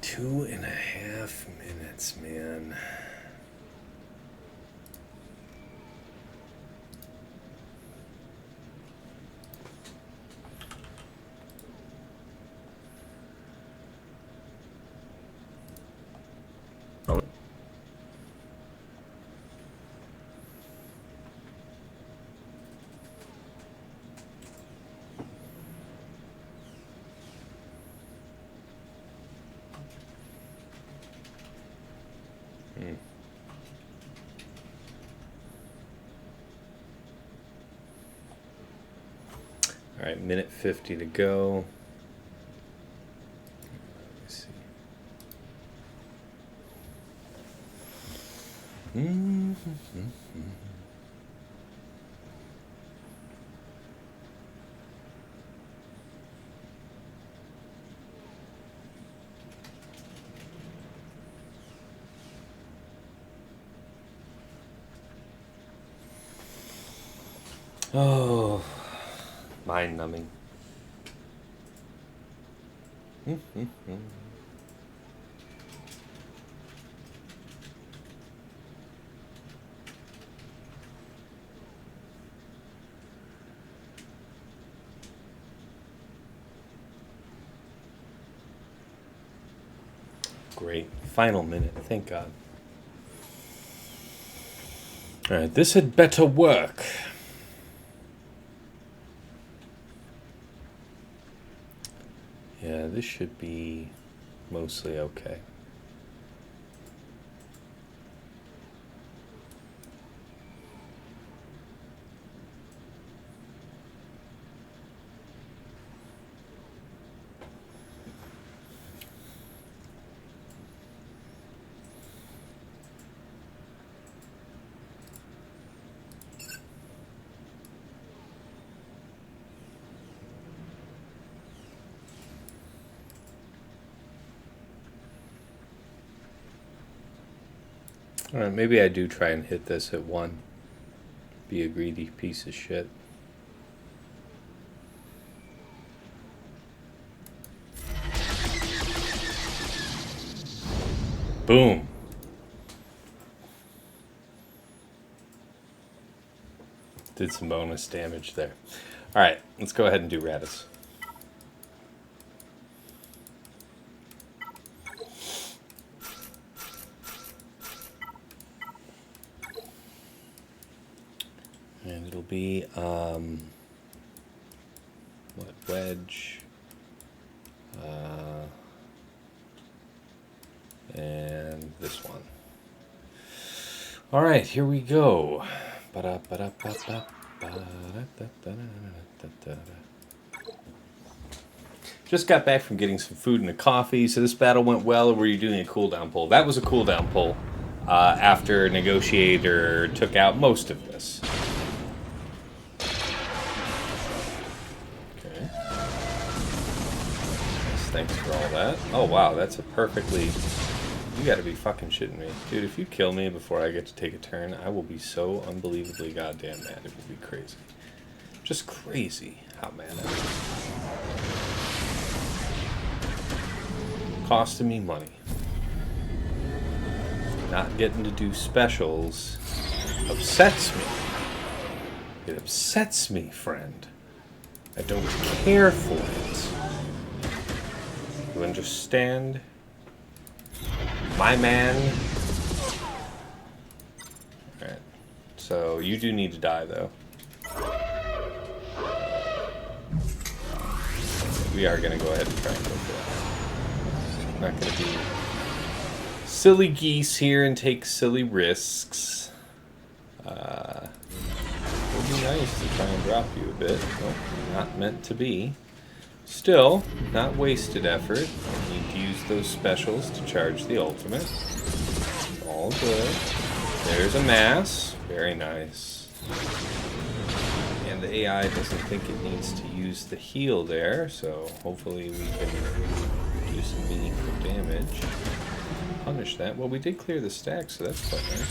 Two and a half minutes, man. Alright, minute 50 to go. Let me see. Oh, mind numbing. Great. Final minute. Thank God. Alright, this had better work. Yeah, this should be mostly okay. Alright, maybe I do try and hit this at 1. Be a greedy piece of shit. Boom. Did some bonus damage there. Alright, let's go ahead and do Raddus. And it'll be, what, wedge, and this one. All right, here we go. Just got back from getting some food and a coffee, so this battle went well. Or were you doing a cooldown pull? That was a cooldown pull after Negotiator took out most of this. Thanks for all that. Oh wow, that's a perfectly... You gotta be fucking shitting me. Dude, if you kill me before I get to take a turn, I will be so unbelievably goddamn mad. It will be crazy. Just crazy how mad I am. Costing me money. Not getting to do specials upsets me. It upsets me, friend. I don't care for it. You understand? My man. Alright. So, you do need to die, though. We are going to go ahead and try and go for that. I'm not going to be silly geese here and take silly risks. It would be nice to try and drop you a bit. Well, not meant to be. Still, not wasted effort. I need to use those specials to charge the ultimate. All good. There's a mass. Very nice. And the AI doesn't think it needs to use the heal there, so hopefully we can do some meaningful damage. Punish that. Well, we did clear the stack, so that's quite nice.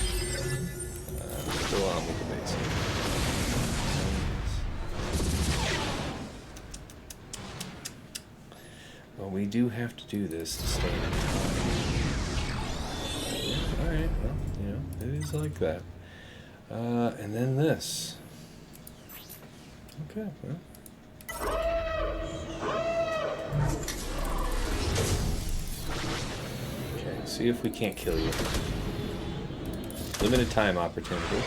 Still on with the basic. Well, we do have to do this to stay in time. Alright, well, you know, it is like that. And then this. Okay, well. Okay, see if we can't kill you. Limited time opportunity.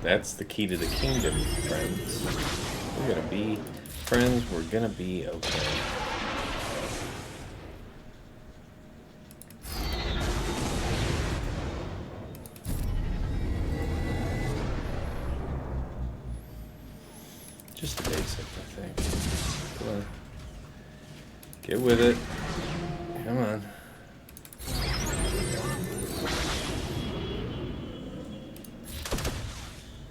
That's the key to the kingdom, friends. We're gonna be... Friends, we're gonna be okay. Just basic, I think. Come on. Get with it. Come on.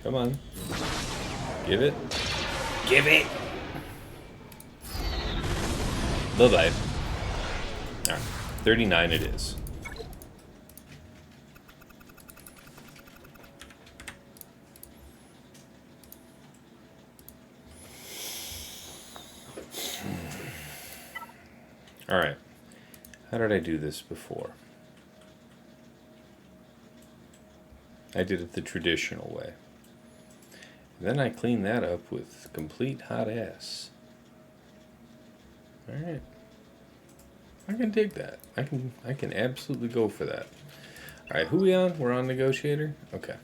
Come on. Give it. Give it! Bye-bye. Alright. 39 it is. Alright. How did I do this before? I did it the traditional way. Then I cleaned that up with complete hot ass. Alright. I can dig that. I can absolutely go for that. Alright, who we on? We're on Negotiator? Okay.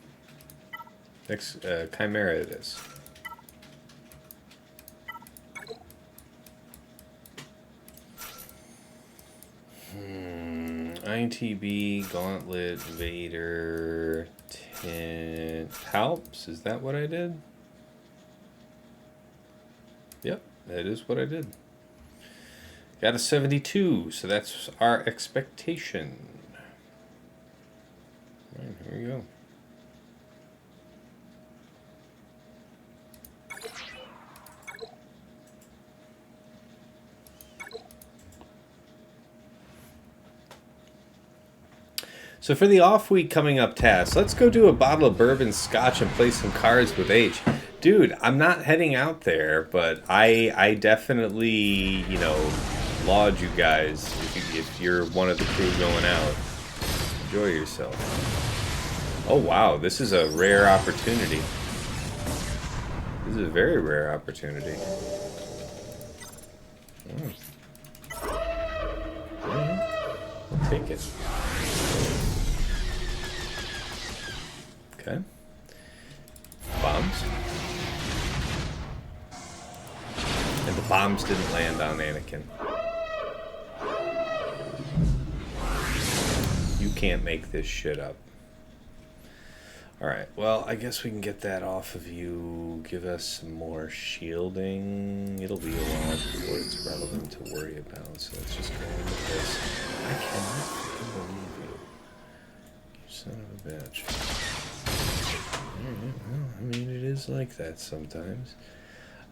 Next, Chimera it is. ITB, Gauntlet, Vader, Tint, Palps. Is that what I did? Yep, that is what I did. Got a 72, so that's our expectation. All right, here we go. So for the off week coming up task, let's go do a bottle of bourbon scotch and play some cards with H. Dude, I'm not heading out there, but I definitely, you know, laud you guys if you're one of the crew going out. Enjoy yourself. Oh wow, this is a rare opportunity. This is a very rare opportunity. I'll take it. Okay. Bombs. And the bombs didn't land on Anakin. You can't make this shit up. Alright, well, I guess we can get that off of you. Give us some more shielding. It'll be a while before it's relevant to worry about, so let's just go into this. I cannot fucking believe you. You son of a bitch. Well, I mean, it is like that sometimes.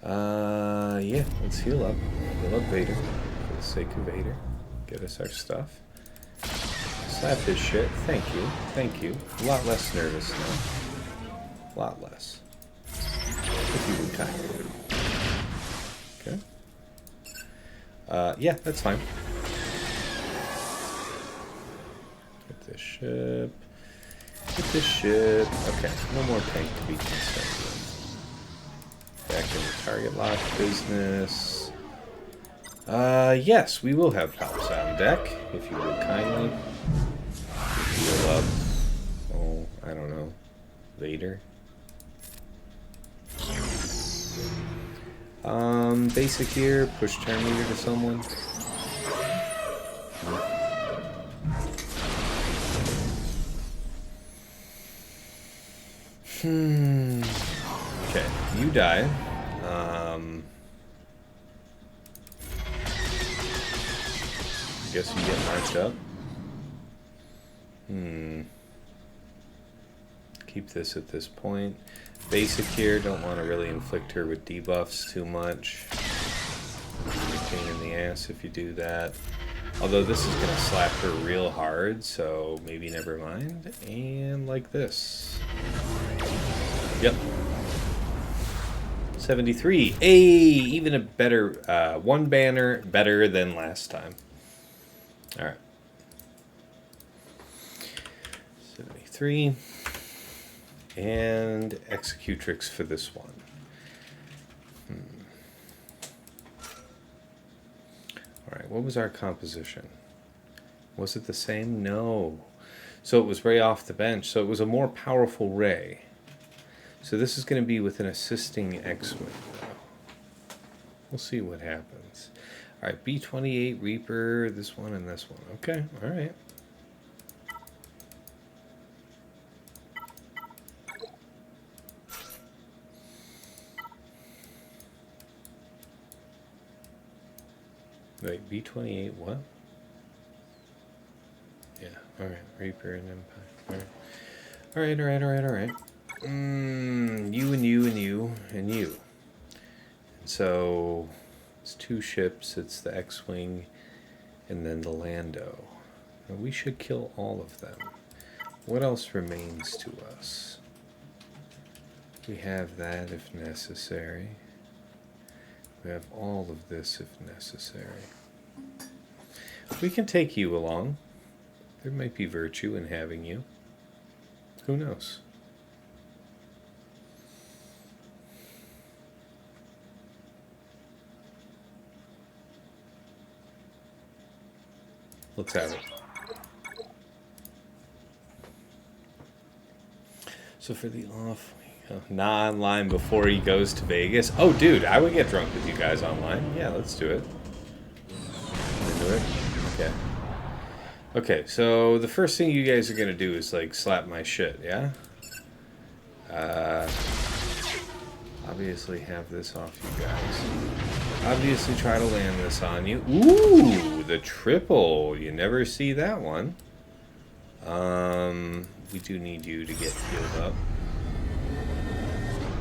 Yeah, let's heal up. Heal up Vader, for the sake of Vader. Get us our stuff. Slap his shit. Thank you. Thank you. A lot less nervous now. A lot less. If you would kindly. Okay. Yeah, that's fine. Get this ship. Get this ship. Okay, no more tank to be concerned with. Back in the target lock business. Yes, we will have Palps on deck, if you would kindly. Heal up. Oh, I don't know. Vader. Basic here. Push turn leader to someone. Okay, you die. Guess you get marked up. Keep this at this point. Basic here, don't want to really inflict her with debuffs too much. Pain in the ass if you do that. Although this is going to slap her real hard, so maybe never mind. And like this. Yep. 73. Hey, even a better, one banner better than last time. Alright. 73. And Executrix for this one. Alright, what was our composition? Was it the same? No. So it was Ray off the bench. So it was a more powerful Ray. So this is going to be with an assisting X-Wing. We'll see what happens. Alright, B-28, Reaper, this one and this one. Okay, alright. Wait, B28 what? Yeah, alright. Reaper and Empire. Alright. You and you and you and you. And so it's 2 ships. It's the X-Wing and then the Lando. And we should kill all of them. What else remains to us? We have that if necessary. We have all of this if necessary. We can take you along. There might be virtue in having you. Who knows? Let's have it. So for the off, not online before he goes to Vegas. Oh, dude, I would get drunk with you guys online. Yeah, let's do it. Into it? Okay. Okay, so the first thing you guys are gonna do is like slap my shit, yeah? Obviously have this off you guys. Obviously try to land this on you. Ooh, the triple. You never see that one. We do need you to get healed up.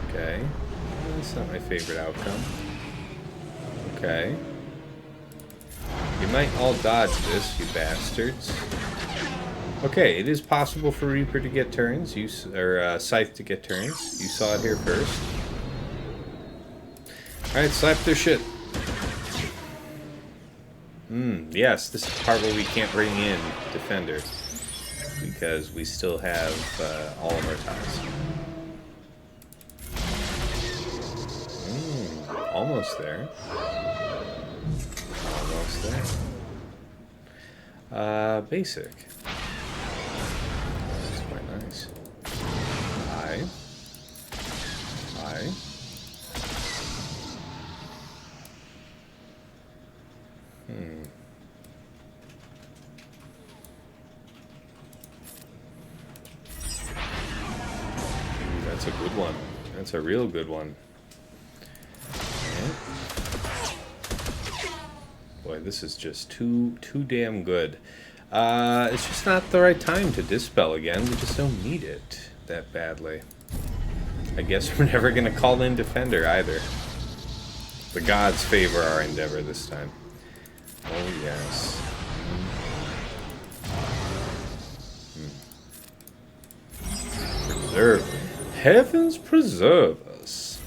Okay. That's not my favorite outcome. Okay. You might all dodge this, you bastards. Okay, it is possible for Reaper to get turns, or Scythe to get turns. You saw it here first. Alright, slap their shit. Yes, this is the part where we can't bring in Defender. Because we still have all of our ties. Almost there. Almost there. Basic. This is quite nice. High. High. That's a good one. That's a real good one. Boy, this is just too damn good. It's just not the right time to dispel again. We just don't need it that badly. I guess we're never going to call in Defender either. The gods favor our endeavor this time. Oh, yes. Preserve. Heavens preserve us.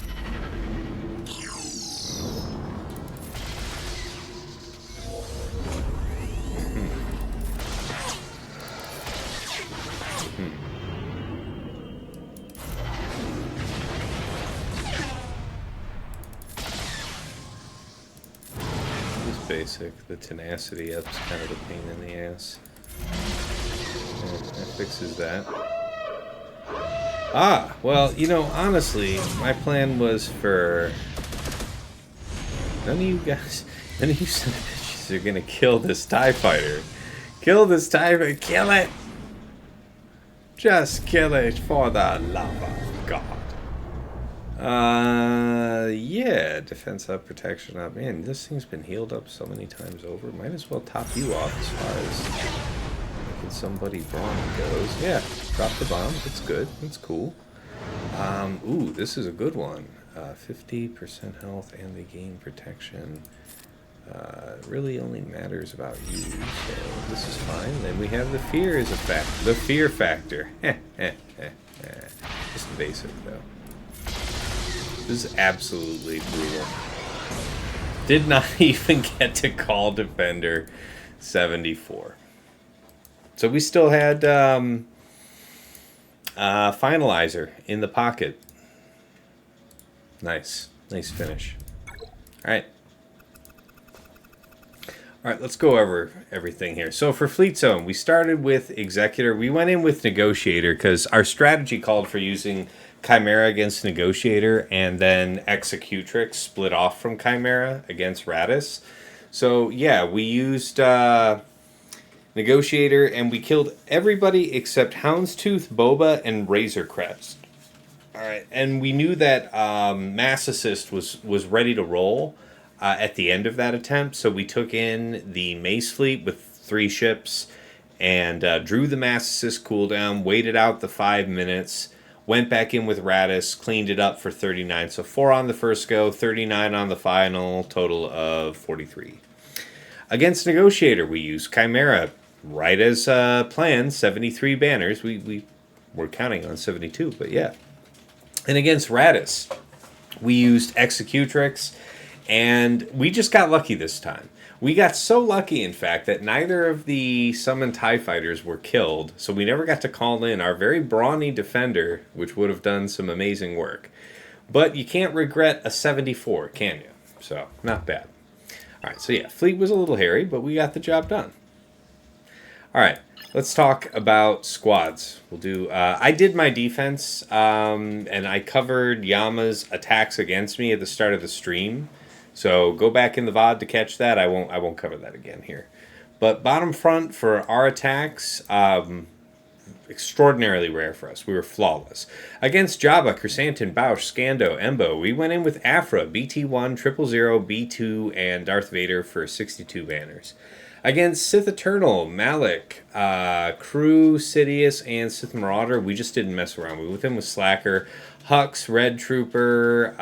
Basic. The tenacity up's kind of a pain in the ass. Yeah, that fixes that. Ah, well, you know, honestly, my plan was for none of you guys, none of you son of bitches are gonna kill this TIE fighter. Kill this TIE fighter, kill it! Just kill it for the love of God. Yeah, defense up, protection up. Man, this thing's been healed up so many times over. Might as well top you off as far as making somebody bomb goes. Yeah, drop the bomb. That's good. That's cool. Ooh, this is a good one. 50% health and they gain protection. Really only matters about you, so this is fine. Then we have the fear as a factor. The fear factor. Just basic, though. This is absolutely brutal. Did not even get to call Defender 74. So we still had Finalizer in the pocket. Nice. Nice finish. Alright. Alright, let's go over everything here. So for Fleet Zone, we started with Executor. We went in with Negotiator because our strategy called for using Chimera against Negotiator, and then Executrix split off from Chimera against Raddus. So yeah, we used Negotiator, and we killed everybody except Houndstooth, Boba, and Razor Crest. All right, and we knew that Mass Assist was ready to roll. at the end of that attempt. So we took in the Mace Fleet with 3 ships and drew the mass assist cooldown, waited out the 5 minutes, went back in with Raddus, cleaned it up for 39. So 4 on the first go, 39 on the final, total of 43. Against Negotiator, we used Chimera, right as planned, 73 banners. We were counting on 72, but yeah. And against Raddus, we used Executrix, and we just got lucky this time. We got so lucky, in fact, that neither of the summoned TIE fighters were killed, so we never got to call in our very brawny defender, which would have done some amazing work. But you can't regret a 74, can you? So, not bad. Alright, so yeah, fleet was a little hairy, but we got the job done. Alright, let's talk about squads. We'll do. I did my defense, and I covered Yama's attacks against me at the start of the stream. So go back in the VOD to catch that. I won't cover that again here. But bottom front for our attacks, extraordinarily rare for us. We were flawless. Against Jabba, Chrysanthemum, Bausch, Scando, Embo, we went in with Aphra, BT1, 000, B2, and Darth Vader for 62 banners. Against Sith Eternal, Malik, Crew, Sidious, and Sith Marauder, we just didn't mess around. We went with him with Slacker, Hux, Red Trooper,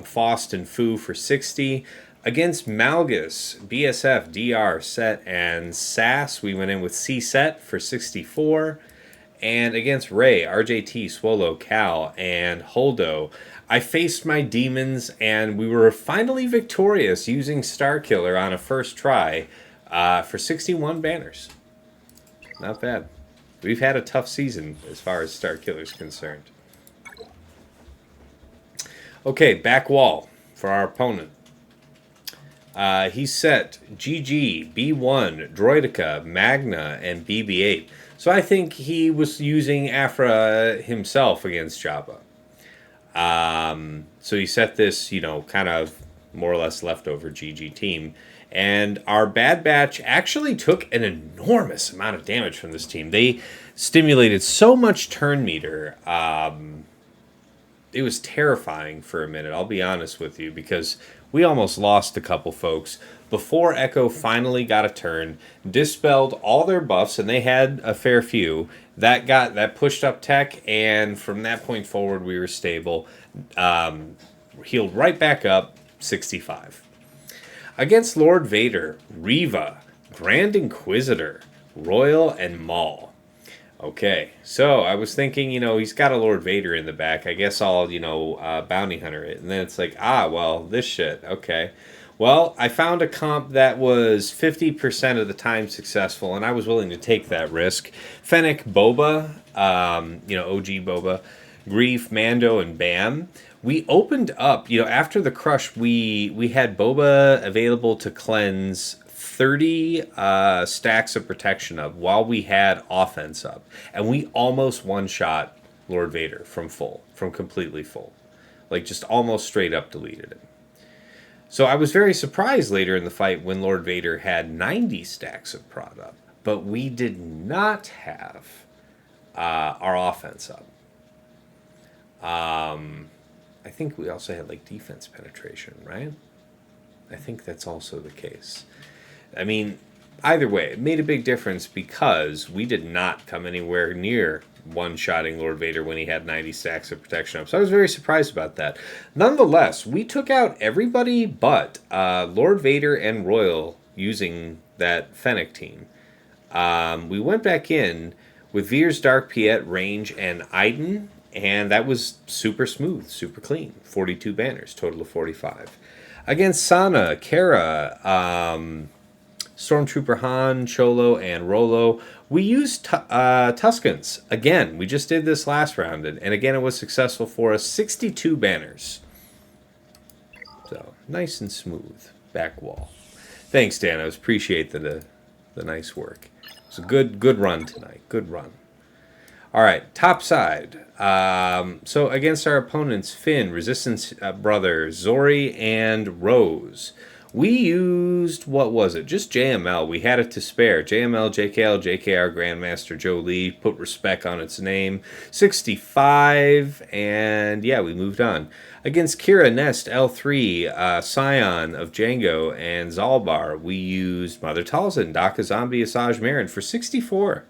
Faust, and Fu for 60. Against Malgus, BSF, DR, Set, and Sass, we went in with C-Set for 64. And against Ray, RJT, Swolo, Cal, and Holdo, I faced my demons, and we were finally victorious using Starkiller on a first try for 61 banners. Not bad. We've had a tough season as far as Starkiller's concerned. Okay, back wall for our opponent. He set GG, B1, Droidica, Magna, and BB-8. So I think he was using Aphra himself against Jabba. So he set this, kind of more or less leftover GG team. And our Bad Batch actually took an enormous amount of damage from this team. They stimulated so much turn meter. It was terrifying for a minute, I'll be honest with you, because we almost lost a couple folks before Echo finally got a turn, dispelled all their buffs, and they had a fair few. That pushed up tech, and from that point forward, we were stable. Healed right back up, 65. Against Lord Vader, Reva, Grand Inquisitor, Royal, and Maul. Okay, so I was thinking, he's got a Lord Vader in the back. I guess I'll, bounty hunter it. And then it's like, well, this shit. Okay. Well, I found a comp that was 50% of the time successful, and I was willing to take that risk. Fennec, Boba, OG Boba, Grief, Mando, and Bam. We opened up, after the crush, we had Boba available to cleanse 30 stacks of protection up while we had offense up. And we almost one-shot Lord Vader from completely full. Like, just almost straight up deleted him. So I was very surprised later in the fight when Lord Vader had 90 stacks of prod up. But we did not have our offense up. I think we also had, defense penetration, right? I think that's also the case. I mean, either way, it made a big difference because we did not come anywhere near one-shotting Lord Vader when he had 90 stacks of protection up. So I was very surprised about that. Nonetheless, we took out everybody but Lord Vader and Royal using that Fennec team. We went back in with Veer's Dark Piet, Range, and Iden, and that was super smooth, super clean. 42 banners, total of 45. Against Sana, Qira, Stormtrooper Han, Cholo, and Rolo, we used Tuskens. Again, we just did this last round, and again it was successful for us. 62 banners. So, nice and smooth. Back wall. Thanks, Dan. I appreciate the nice work. It was a good run tonight. Good run. All right, top side. So against our opponents, Finn, Resistance Brother, Zorii, and Rose, We used, what was it? Just JML. We had it to spare. JML, JKL, JKR Grandmaster Joe Lee. Put respect on its name. 65. And yeah, we moved on. Against Qira, Nest, L3, Scion of Django, and Zalbar, we used Mother Talzin, Daka Zombie, Asajj Marin for 64.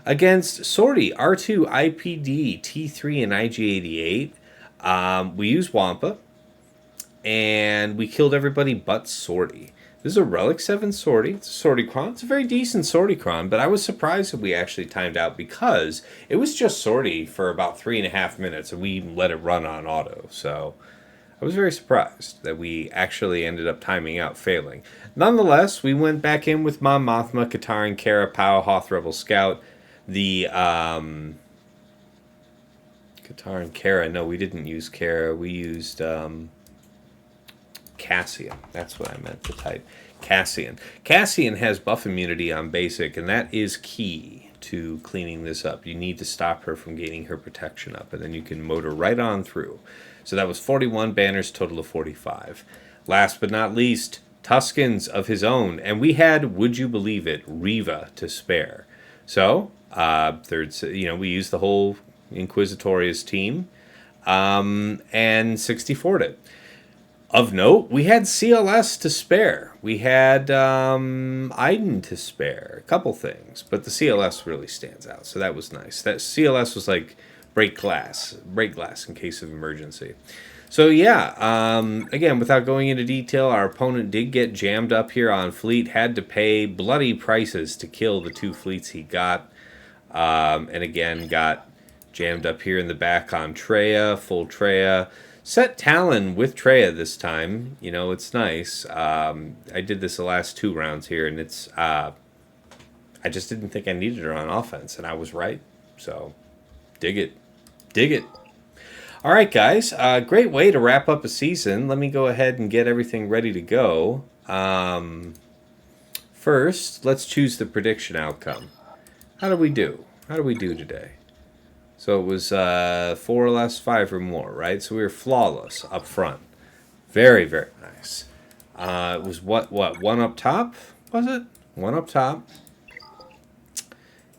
Against Zorii, R2, IPD, T3, and IG88, we used Wampa. And we killed everybody but Zorii. This is a Relic 7 Zorii. It's a Sorticron. It's a very decent Sorticron, but I was surprised that we actually timed out because it was just Zorii for about 3.5 minutes, and we let it run on auto. So I was very surprised that we actually ended up timing out, failing. Nonetheless, we went back in with Mon Mothma, Katarin, Qira, Pow, Hoth, Rebel Scout. The Katarin, Qira. No, we didn't use Qira. We used Cassian. That's what I meant to type. Cassian. Cassian has buff immunity on basic, and that is key to cleaning this up. You need to stop her from gaining her protection up, and then you can motor right on through. So that was 41 banners, total of 45. Last but not least, Tuskens of his own, and we had, would you believe it, Riva to spare. So, we used the whole Inquisitorious team, and 64'd it. Of note, we had CLS to spare. We had Iden to spare. A couple things. But the CLS really stands out. So that was nice. That CLS was like break glass in case of emergency. So yeah, again, without going into detail, our opponent did get jammed up here on fleet. Had to pay bloody prices to kill the 2 fleets he got. And again, got jammed up here in the back on Treya, full Treya. Set Talon with Treya this time. You know, it's nice. I did this the last 2 rounds here, and it's... I just didn't think I needed her on offense, and I was right. So, dig it. Dig it. All right, guys. Great way to wrap up a season. Let me go ahead and get everything ready to go. First, let's choose the prediction outcome. How do we do? How do we do today? So it was 4 or less, 5 or more, right? So we were flawless up front. Very, very nice. It was what? 1 up top, was it? 1 up top.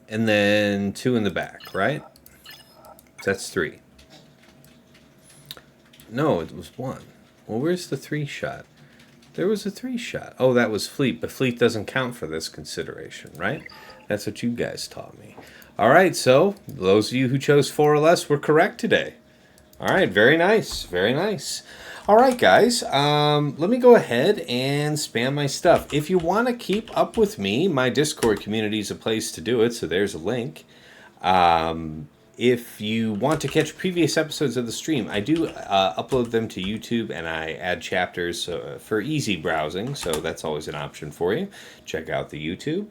And then 2 in the back, right? So that's 3. No, it was 1. Well, where's the 3 shot? There was a 3 shot. Oh, that was fleet, but fleet doesn't count for this consideration, right? That's what you guys taught me. All right, so those of you who chose 4 or less were correct today. All right, very nice, very nice. All right, guys, let me go ahead and spam my stuff. If you want to keep up with me, my Discord community is a place to do it, so there's a link. If you want to catch previous episodes of the stream, I do upload them to YouTube, and I add chapters for easy browsing, so that's always an option for you. Check out the YouTube.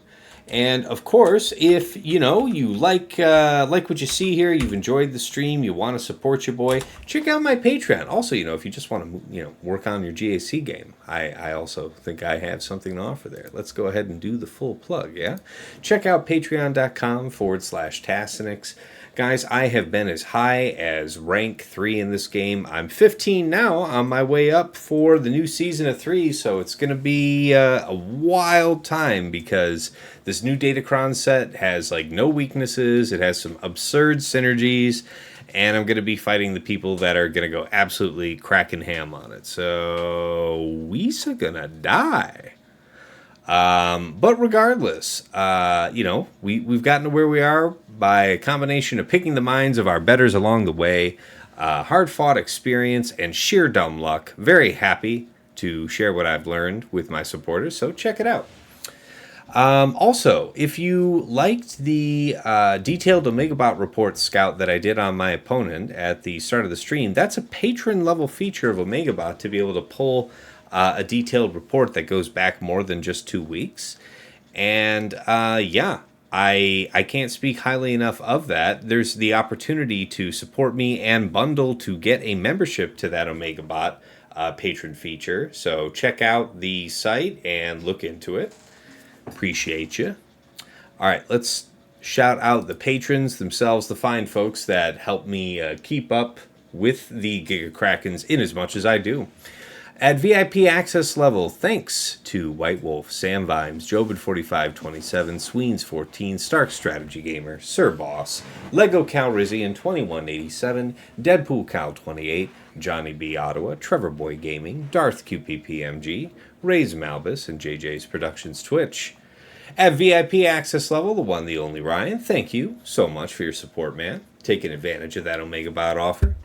And of course, if you like what you see here, you've enjoyed the stream, you want to support your boy, check out my Patreon. Also, if you just want to work on your GAC game, I also think I have something to offer there. Let's go ahead and do the full plug, yeah? Check out patreon.com/Tassinix. Guys, I have been as high as rank 3 in this game. I'm 15 now, on my way up for the new season of 3, so it's going to be a wild time because this new Datacron set has no weaknesses. It has some absurd synergies, and I'm going to be fighting the people that are going to go absolutely cracking ham on it. So, we's gonna die. But regardless, we've gotten to where we are by a combination of picking the minds of our betters along the way, hard-fought experience, and sheer dumb luck. Very happy to share what I've learned with my supporters, so check it out. Also, if you liked the detailed Omegabot report scout that I did on my opponent at the start of the stream, that's a patron-level feature of Omegabot to be able to pull a detailed report that goes back more than just 2 weeks. And I can't speak highly enough of that. There's the opportunity to support me and bundle to get a membership to that Omegabot patron feature. So check out the site and look into it. Appreciate you. All right, let's shout out the patrons themselves, the fine folks that help me keep up with the Giga Krakens in as much as I do. At VIP access level, thanks to White Wolf, Sam Vimes, Jobin4527, Sweens14, Stark Strategy Gamer, Sir Boss, Lego Calrissian 2187, Deadpool Cal28, Johnny B. Ottawa, Trevor Boy Gaming, Darth QPPMG, Raise Malbus, and JJ's Productions Twitch. At VIP access level, the one, the only Ryan, thank you so much for your support, man. Taking advantage of that Omega Bot offer.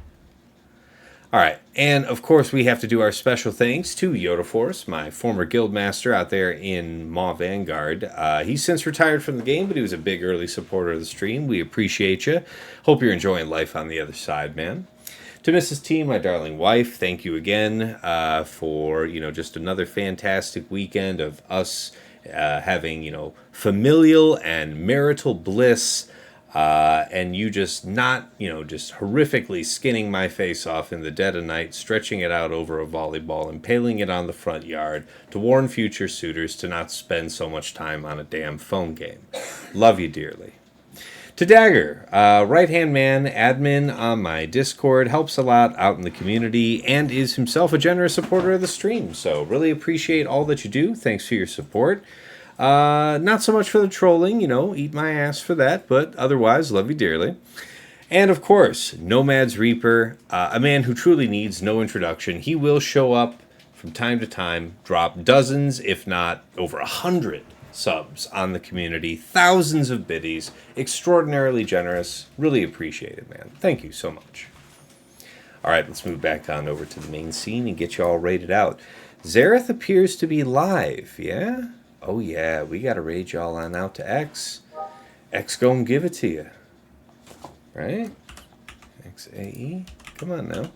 All right, and of course we have to do our special thanks to Yoda Force, my former guildmaster out there in Maw Vanguard. He's since retired from the game, but he was a big early supporter of the stream. We appreciate you. Hope you're enjoying life on the other side, man. To Mrs. T, my darling wife, thank you again for just another fantastic weekend of us having familial and marital bliss. And you just not, just horrifically skinning my face off in the dead of night, stretching it out over a volleyball, impaling it on the front yard to warn future suitors to not spend so much time on a damn phone game. Love you dearly. To Dagger, right-hand man, admin on my Discord, helps a lot out in the community, and is himself a generous supporter of the stream. So really appreciate all that you do. Thanks for your support. Not so much for the trolling, eat my ass for that, but otherwise, love you dearly. And of course, Nomad's Reaper, a man who truly needs no introduction. He will show up from time to time, drop dozens, if not over 100 subs on the community, thousands of biddies, extraordinarily generous. Really appreciate it, man. Thank you so much. All right, let's move back on over to the main scene and get you all rated out. Zareth appears to be live, yeah? Oh yeah, we gotta raid y'all on out to X. X gon' give it to you. Right? XAE? Come on now.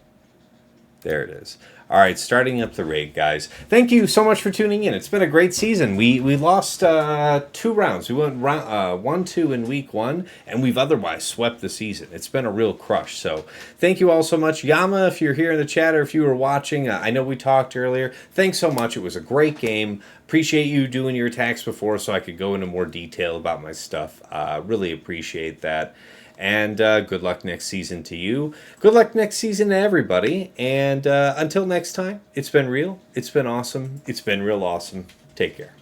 There it is. Alright, starting up the raid, guys. Thank you so much for tuning in. It's been a great season. We lost 2 rounds. We went 1-2 in week 1, and we've otherwise swept the season. It's been a real crush. So thank you all so much. Yama, if you're here in the chat or if you were watching, I know we talked earlier. Thanks so much. It was a great game. Appreciate you doing your attacks before so I could go into more detail about my stuff. Really appreciate that. And good luck next season to you. Good luck next season to everybody. And until next time, it's been real. It's been awesome. It's been real awesome. Take care.